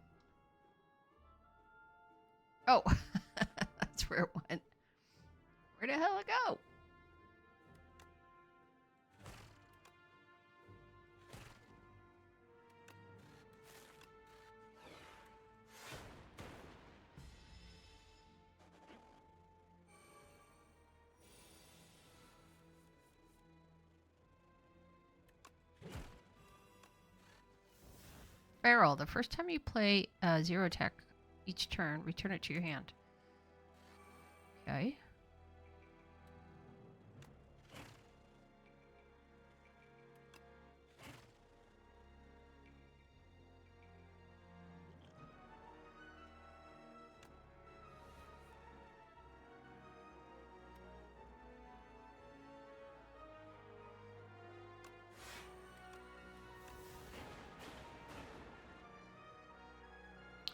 Oh, that's where it went. Where the hell it go? Barrel. The first time you play zero attack each turn, return it to your hand. Okay.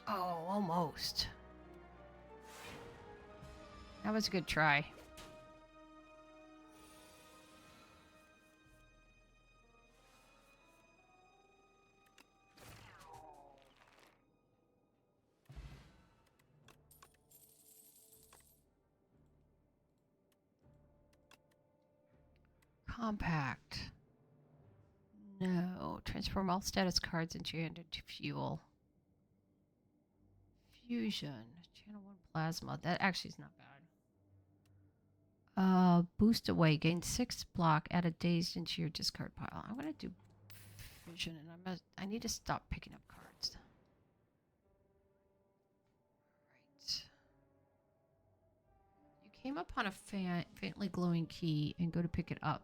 Oh, almost. That was a good try. Compact. No. Transform all status cards into your hand into fuel. Fusion. Channel 1 plasma. That actually is not bad. Boost away. Gain 6 block. Add a dazed into your discard pile. I'm gonna do fusion, and I need to stop picking up cards. Right. You came upon a faintly glowing key and go to pick it up.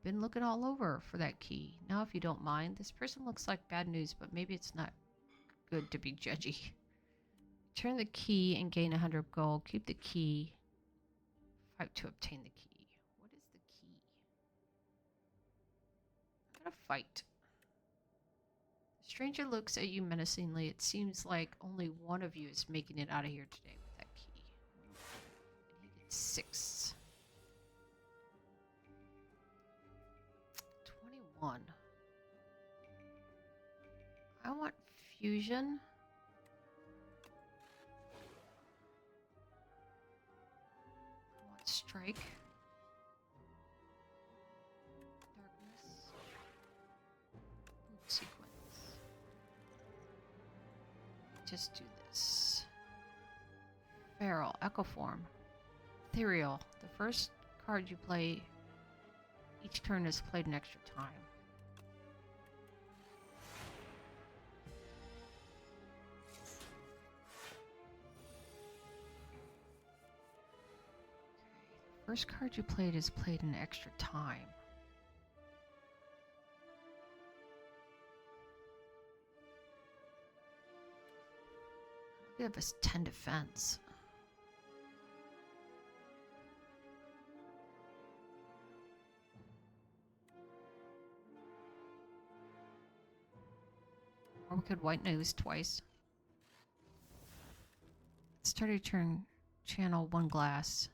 Been looking all over for that key. Now, if you don't mind, this person looks like bad news, but maybe it's not good to be judgy. Turn the key and gain 100 gold. Keep the key. Fight to obtain the key. What is the key? I'm gonna fight. The stranger looks at you menacingly. It seems like only one of you is making it out of here today with that key. And he gets 6. 21. I want fusion. Strike. Darkness. Boot sequence. Just do this. Feral. Echo form. Ethereal. The first card you play each turn is played an extra time. First card you played is played an extra time. We have a 10 defense. Or we could white nose twice. Start your turn, channel 1 glass.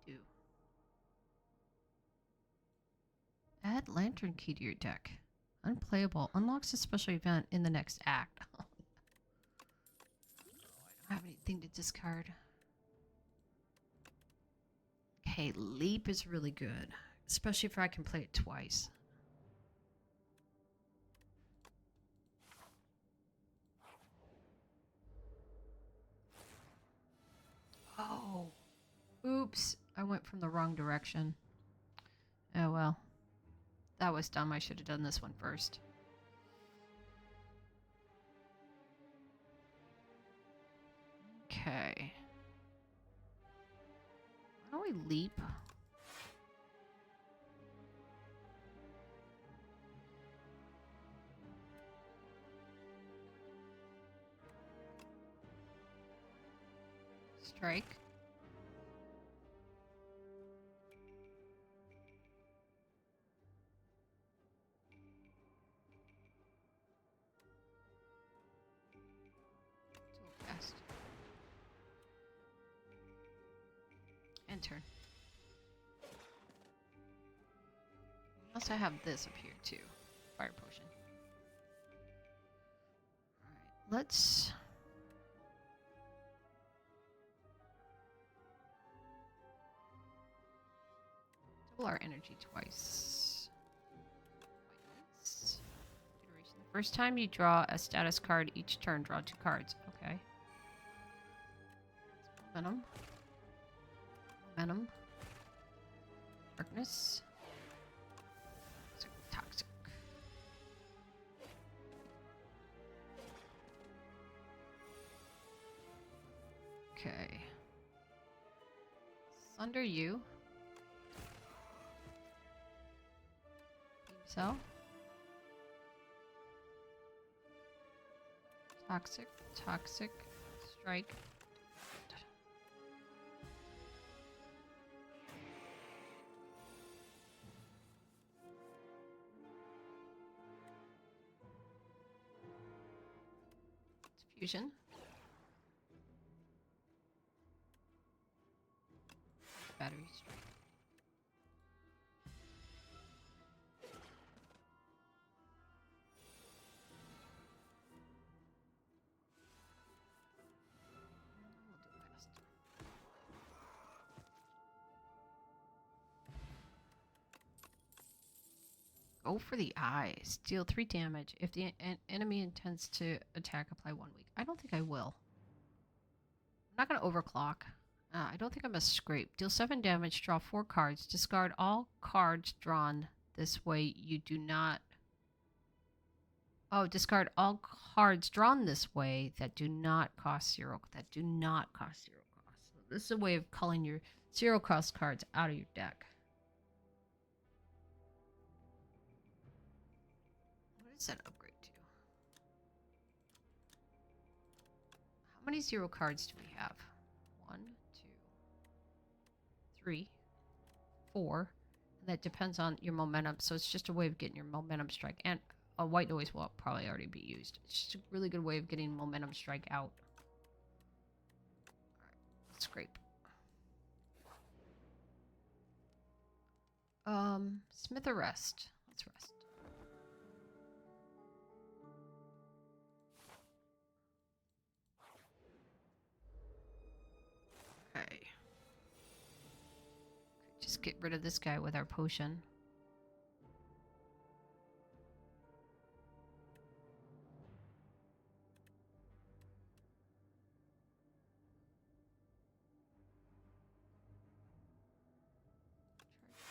do? Add Lantern Key to your deck. Unplayable. Unlocks a special event in the next act. I don't have anything to discard. Okay, Leap is really good. Especially if I can play it twice. Oh. Oops. I went from the wrong direction. Oh well. That was dumb. I should have done this one first. Okay. Why don't we leap? Strike. Too fast. And turn. Also have this up here too. Fire potion. Alright, let's double our energy twice. Duration. The first time you draw a status card each turn, draw 2 cards. Okay. Venom. Venom. Darkness. Toxic. Okay. Sunder you. Beam cell. Toxic. Toxic. Strike. Fusion. Battery strike. We'll do fast. Go for the eyes. Deal 3 damage. If the enemy intends to attack, apply 1 week. I don't think I will. I'm not going to overclock. I don't think I'm a scrape. Deal 7 damage, draw 4 cards. Discard all cards drawn this way. You do not... Oh, discard all cards drawn this way that do not cost 0. That do not cost 0 cost. So this is a way of culling your 0 cost cards out of your deck. What is that upgrade to? How many 0 cards do we have? 1, 2, 3, 4. And that depends on your momentum. So it's just a way of getting your momentum strike. And a white noise will probably already be used. It's just a really good way of getting momentum strike out. Alright, let's scrape. Smith or rest? Let's rest. Okay. Just get rid of this guy with our potion.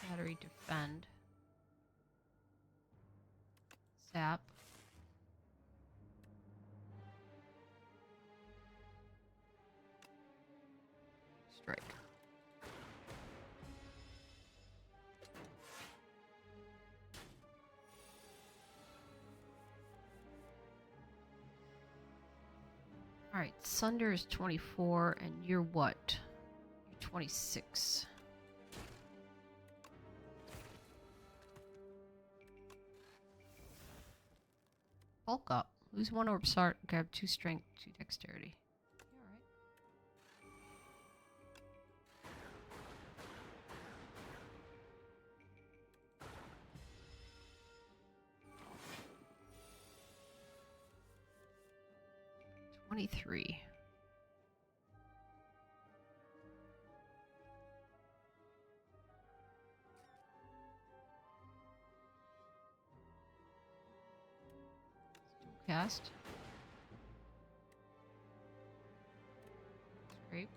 Battery defend. Zap. Strike. Alright, Sunder is 24, and you're what? You're 26. Bulk up. Lose 1 orb start, grab 2 strength, 2 dexterity. 23. Cast. Scrape.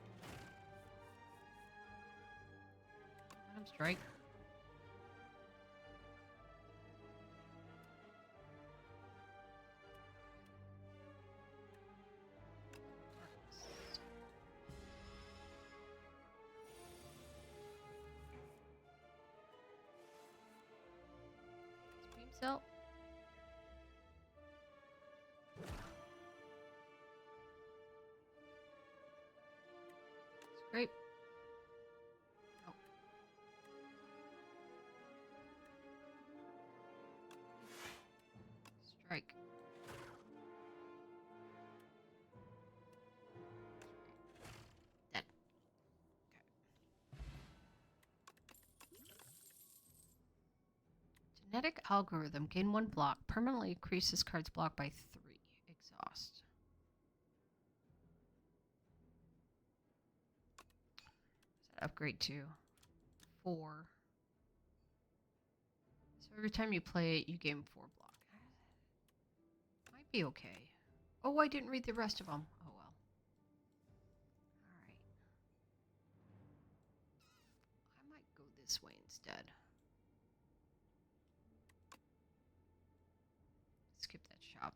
Venom Strike. Beam Cell. Scrape. Oh. Strike. Dead. Okay. Genetic algorithm. Gain 1 block. Permanently increase this card's block by 3. Exhaust. Upgrade to 4. So every time you play it, you gain 4 block. Might be okay. Oh, I didn't read the rest of them. Oh well. Alright. I might go this way instead. Skip that shop.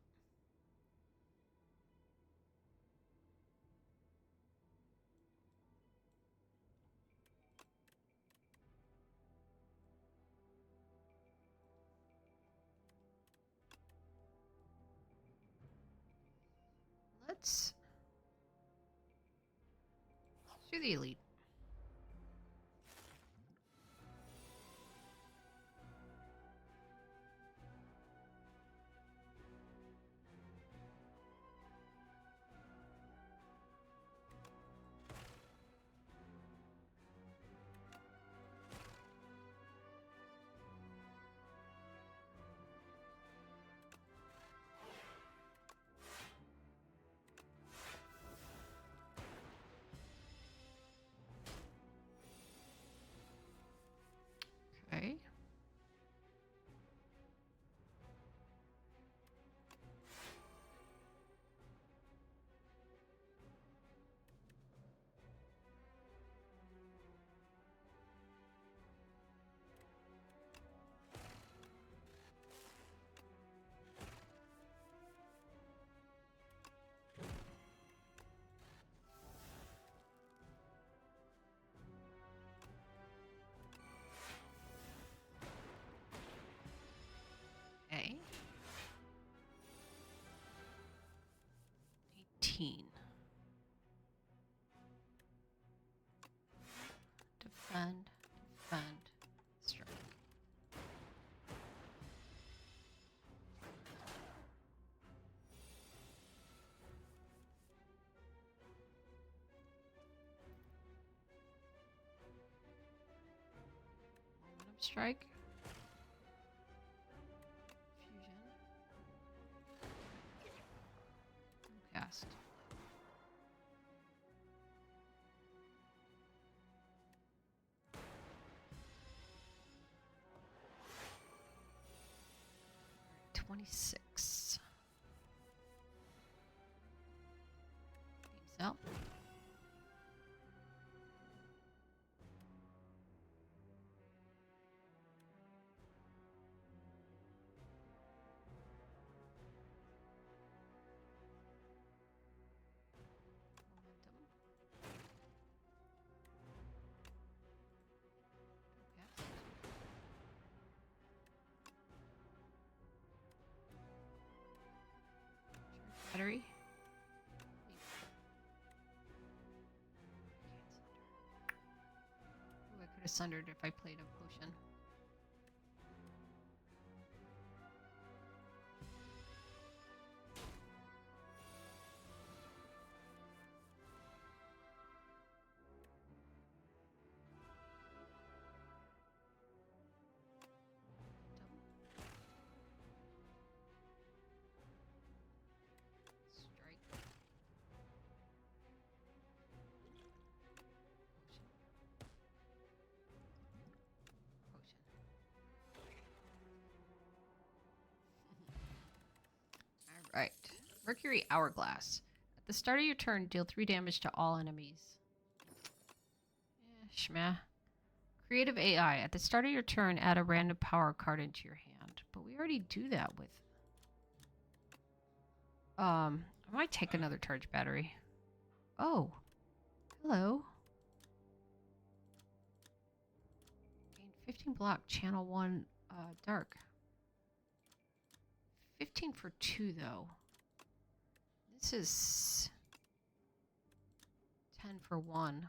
Let's do the elite. Okay. Okay. 18. Defend, strike. Momentum strike. Fusion. Cast. $26. Beams out. Battery. Ooh, I could have sundered if I played a potion. Strike. Mercury Hourglass. At the start of your turn, deal 3 damage to all enemies. Shmeh. Creative AI. At the start of your turn, add a random power card into your hand. But we already do that with... I might take another charge battery. Oh. Hello. Gain 15 block. Channel 1 dark. 15 for 2, though. This is 10 for 1.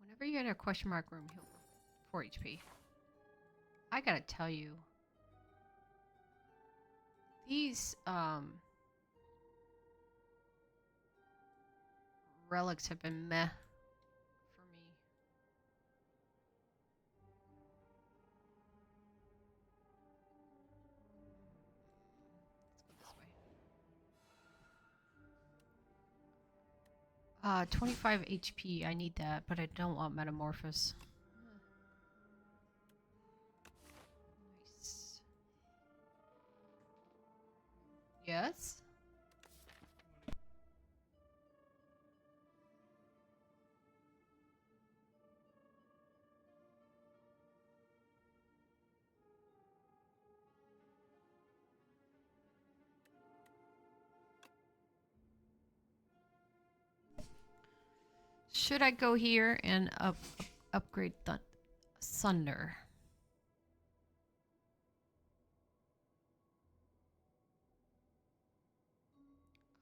Whenever you're in a question mark room, heal 4 HP. I gotta tell you, these relics have been meh for me. Let's go this way. 25 HP. I need that, but I don't want Metamorphosis. Nice. Yes? Should I go here and upgrade Thunder?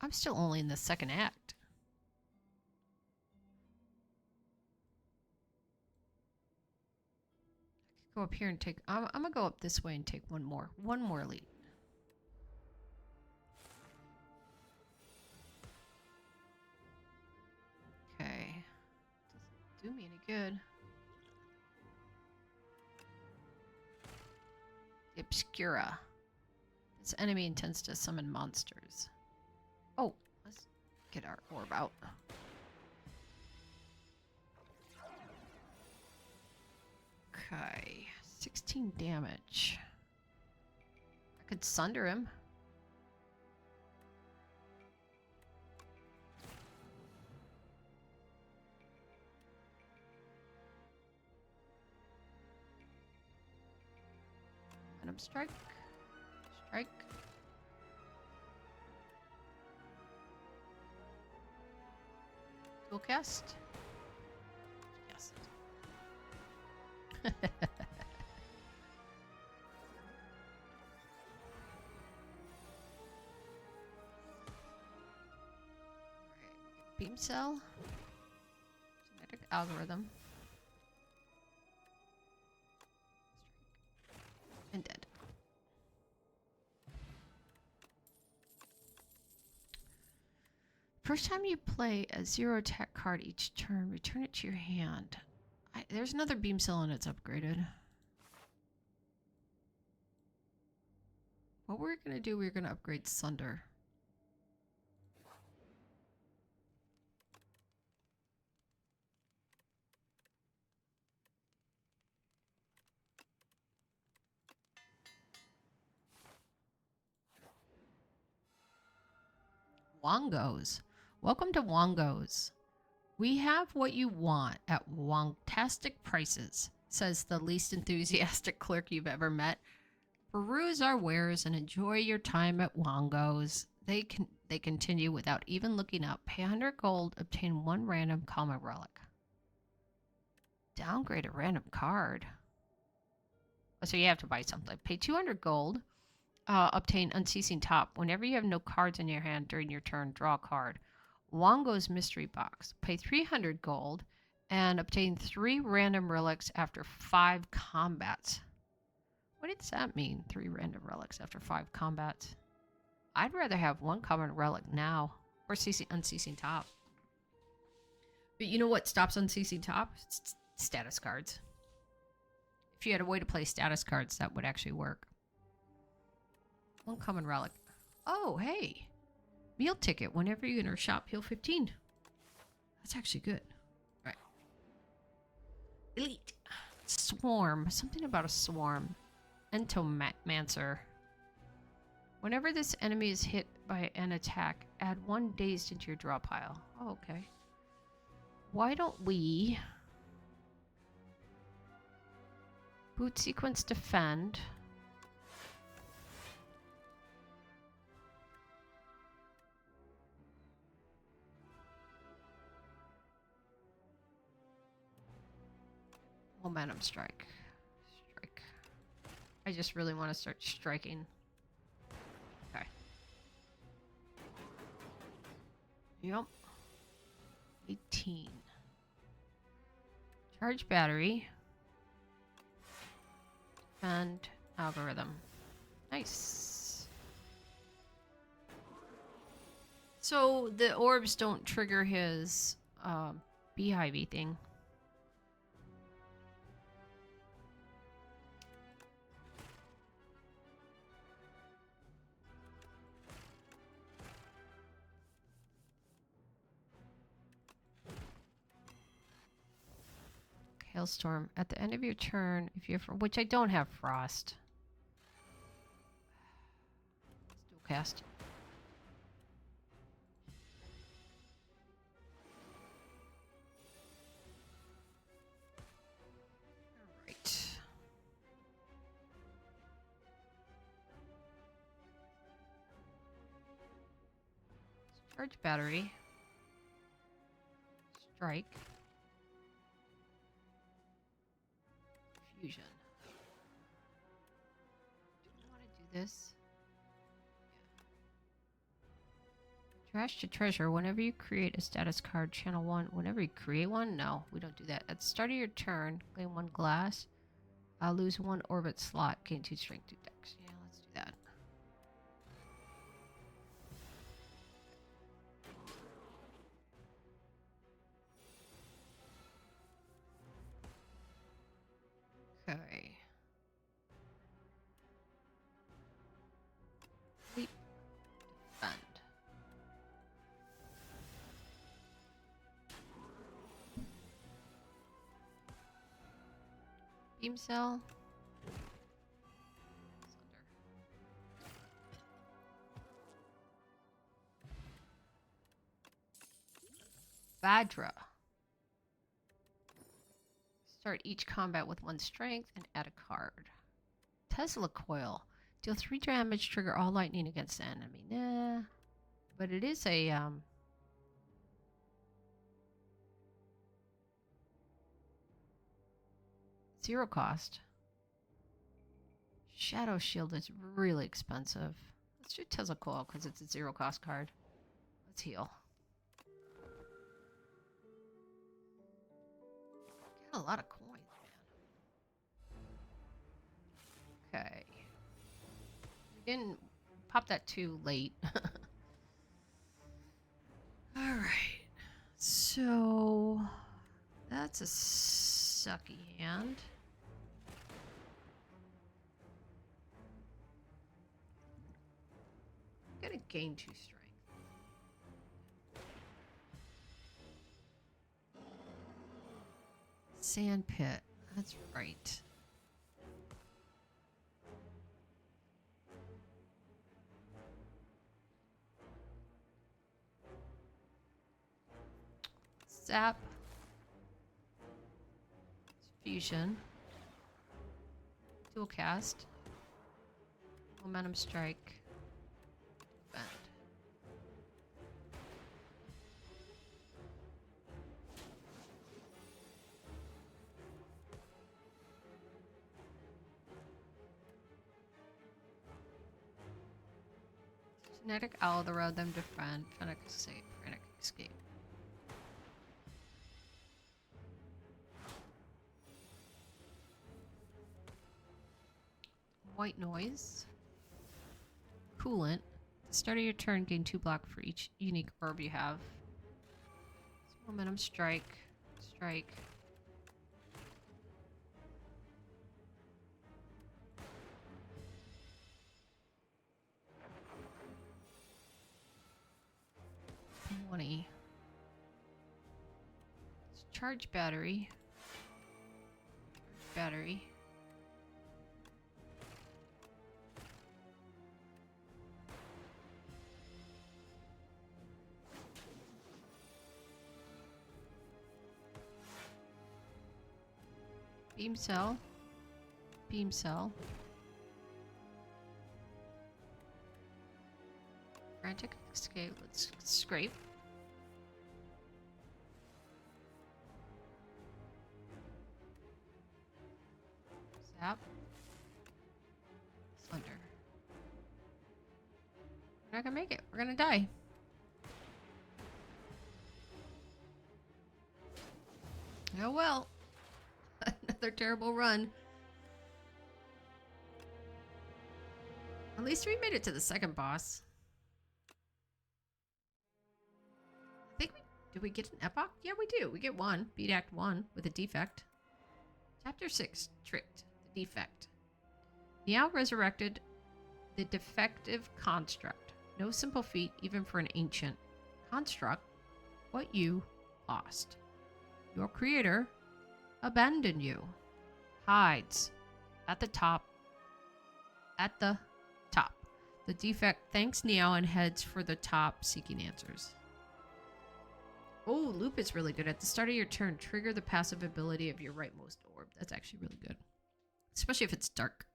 I'm still only in the second act. I could go up here and take... I'm gonna go up this way and take one more lead. Okay. Doesn't do me any good. The Obscura. This enemy intends to summon monsters. Oh, let's get our orb out. Okay. 16 damage. I could sunder him. Venom strike. Strike. Dual cast. Yes. Beam cell. Genetic algorithm. And dead. First time you play a 0 attack card each turn, return it to your hand. There's another beam cell and it's upgraded. What we're going to do, we're going to upgrade Sunder. Wongos. Welcome to Wongos. We have what you want at wongtastic prices, says the least enthusiastic clerk you've ever met. Peruse our wares and enjoy your time at Wongos. They continue without even looking up. Pay 100 gold, obtain 1 random common relic. Downgrade a random card. Oh, so you have to buy something. Pay 200 gold. Obtain Unceasing Top. Whenever you have no cards in your hand during your turn, draw a card. Wongo's Mystery Box. Pay 300 gold and obtain 3 random relics after 5 combats. What does that mean? 3 random relics after 5 combats. I'd rather have 1 common relic now. Or Unceasing Top. But you know what stops Unceasing Top? Status cards. If you had a way to play status cards, that would actually work. 1 common relic. Oh, hey. Meal ticket. Whenever you enter shop, heal 15. That's actually good. Elite. Swarm. Something about a swarm. Entomancer. Whenever this enemy is hit by an attack, add 1 dazed into your draw pile. Oh, okay. Why don't we... Boot sequence defend. Momentum strike. Strike. I just really want to start striking. Okay. Yep. 18. Charge battery. And algorithm. Nice. So the orbs don't trigger his beehivey thing. Hailstorm. At the end of your turn, if you have, which I don't have frost. Let's dual cast. Alright. Charge battery. Strike. Fusion. Do you want to do this? Yeah. Trash to treasure. Whenever you create a status card, channel 1. Whenever you create one? No, we don't do that. At the start of your turn, gain 1 glass. I'll lose 1 orbit slot. Gain 2 strength, 2 dex. Yeah, let's do that. Okay. Leap. Defend. Beam cell. Vadra. Start each combat with 1 strength and add a card. Tesla coil. Deal 3 damage, trigger all lightning against the enemy. Nah. But it is a, zero cost. Shadow Shield is really expensive. Let's do Tesla coil because it's a 0 cost card. Let's heal. Got a lot of coins, man. Okay. We didn't pop that too late. Alright. So that's a sucky hand. I'm gonna gain 2 strength. Sand pit. That's right. Zap. Fusion. Dual cast. Momentum strike. Bend. Genetic owl, the road them defend. Fennec escape. Fennec escape. White noise. Coolant. At the start of your turn, gain 2 block for each unique orb you have. Momentum strike. Strike. Charge battery. battery. Beam cell. Beam cell. Frantic escape. Let's scrape. Zap. Slender. We're not gonna make it. We're gonna die. Oh well. Another terrible run. At least we made it to the second boss. I think did we get an epoch? Yeah, we do. We get one. Beat Act 1 with a defect. Chapter 6, Tricked. The Defect. Meow resurrected the defective construct. No simple feat even for an ancient. Construct what you lost. Your creator abandoned you. Hides at the top. At the top. The defect thanks Neo and heads for the top, seeking answers. Oh, loop is really good. At the start of your turn, trigger the passive ability of your rightmost orb. That's actually really good. Especially if it's dark.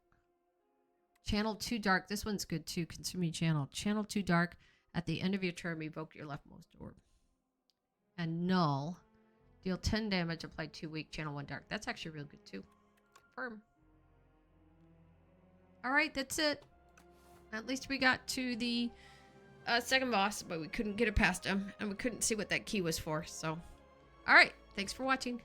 Channel 2 dark. This one's good too. Consuming channel. Channel 2 dark. At the end of your turn, evoke your leftmost orb. And null. Deal 10 damage, apply 2 weak, channel 1 dark. That's actually real good too. Confirm. Alright, that's it. At least we got to the second boss, but we couldn't get it past him. And we couldn't see what that key was for, so. Alright, thanks for watching.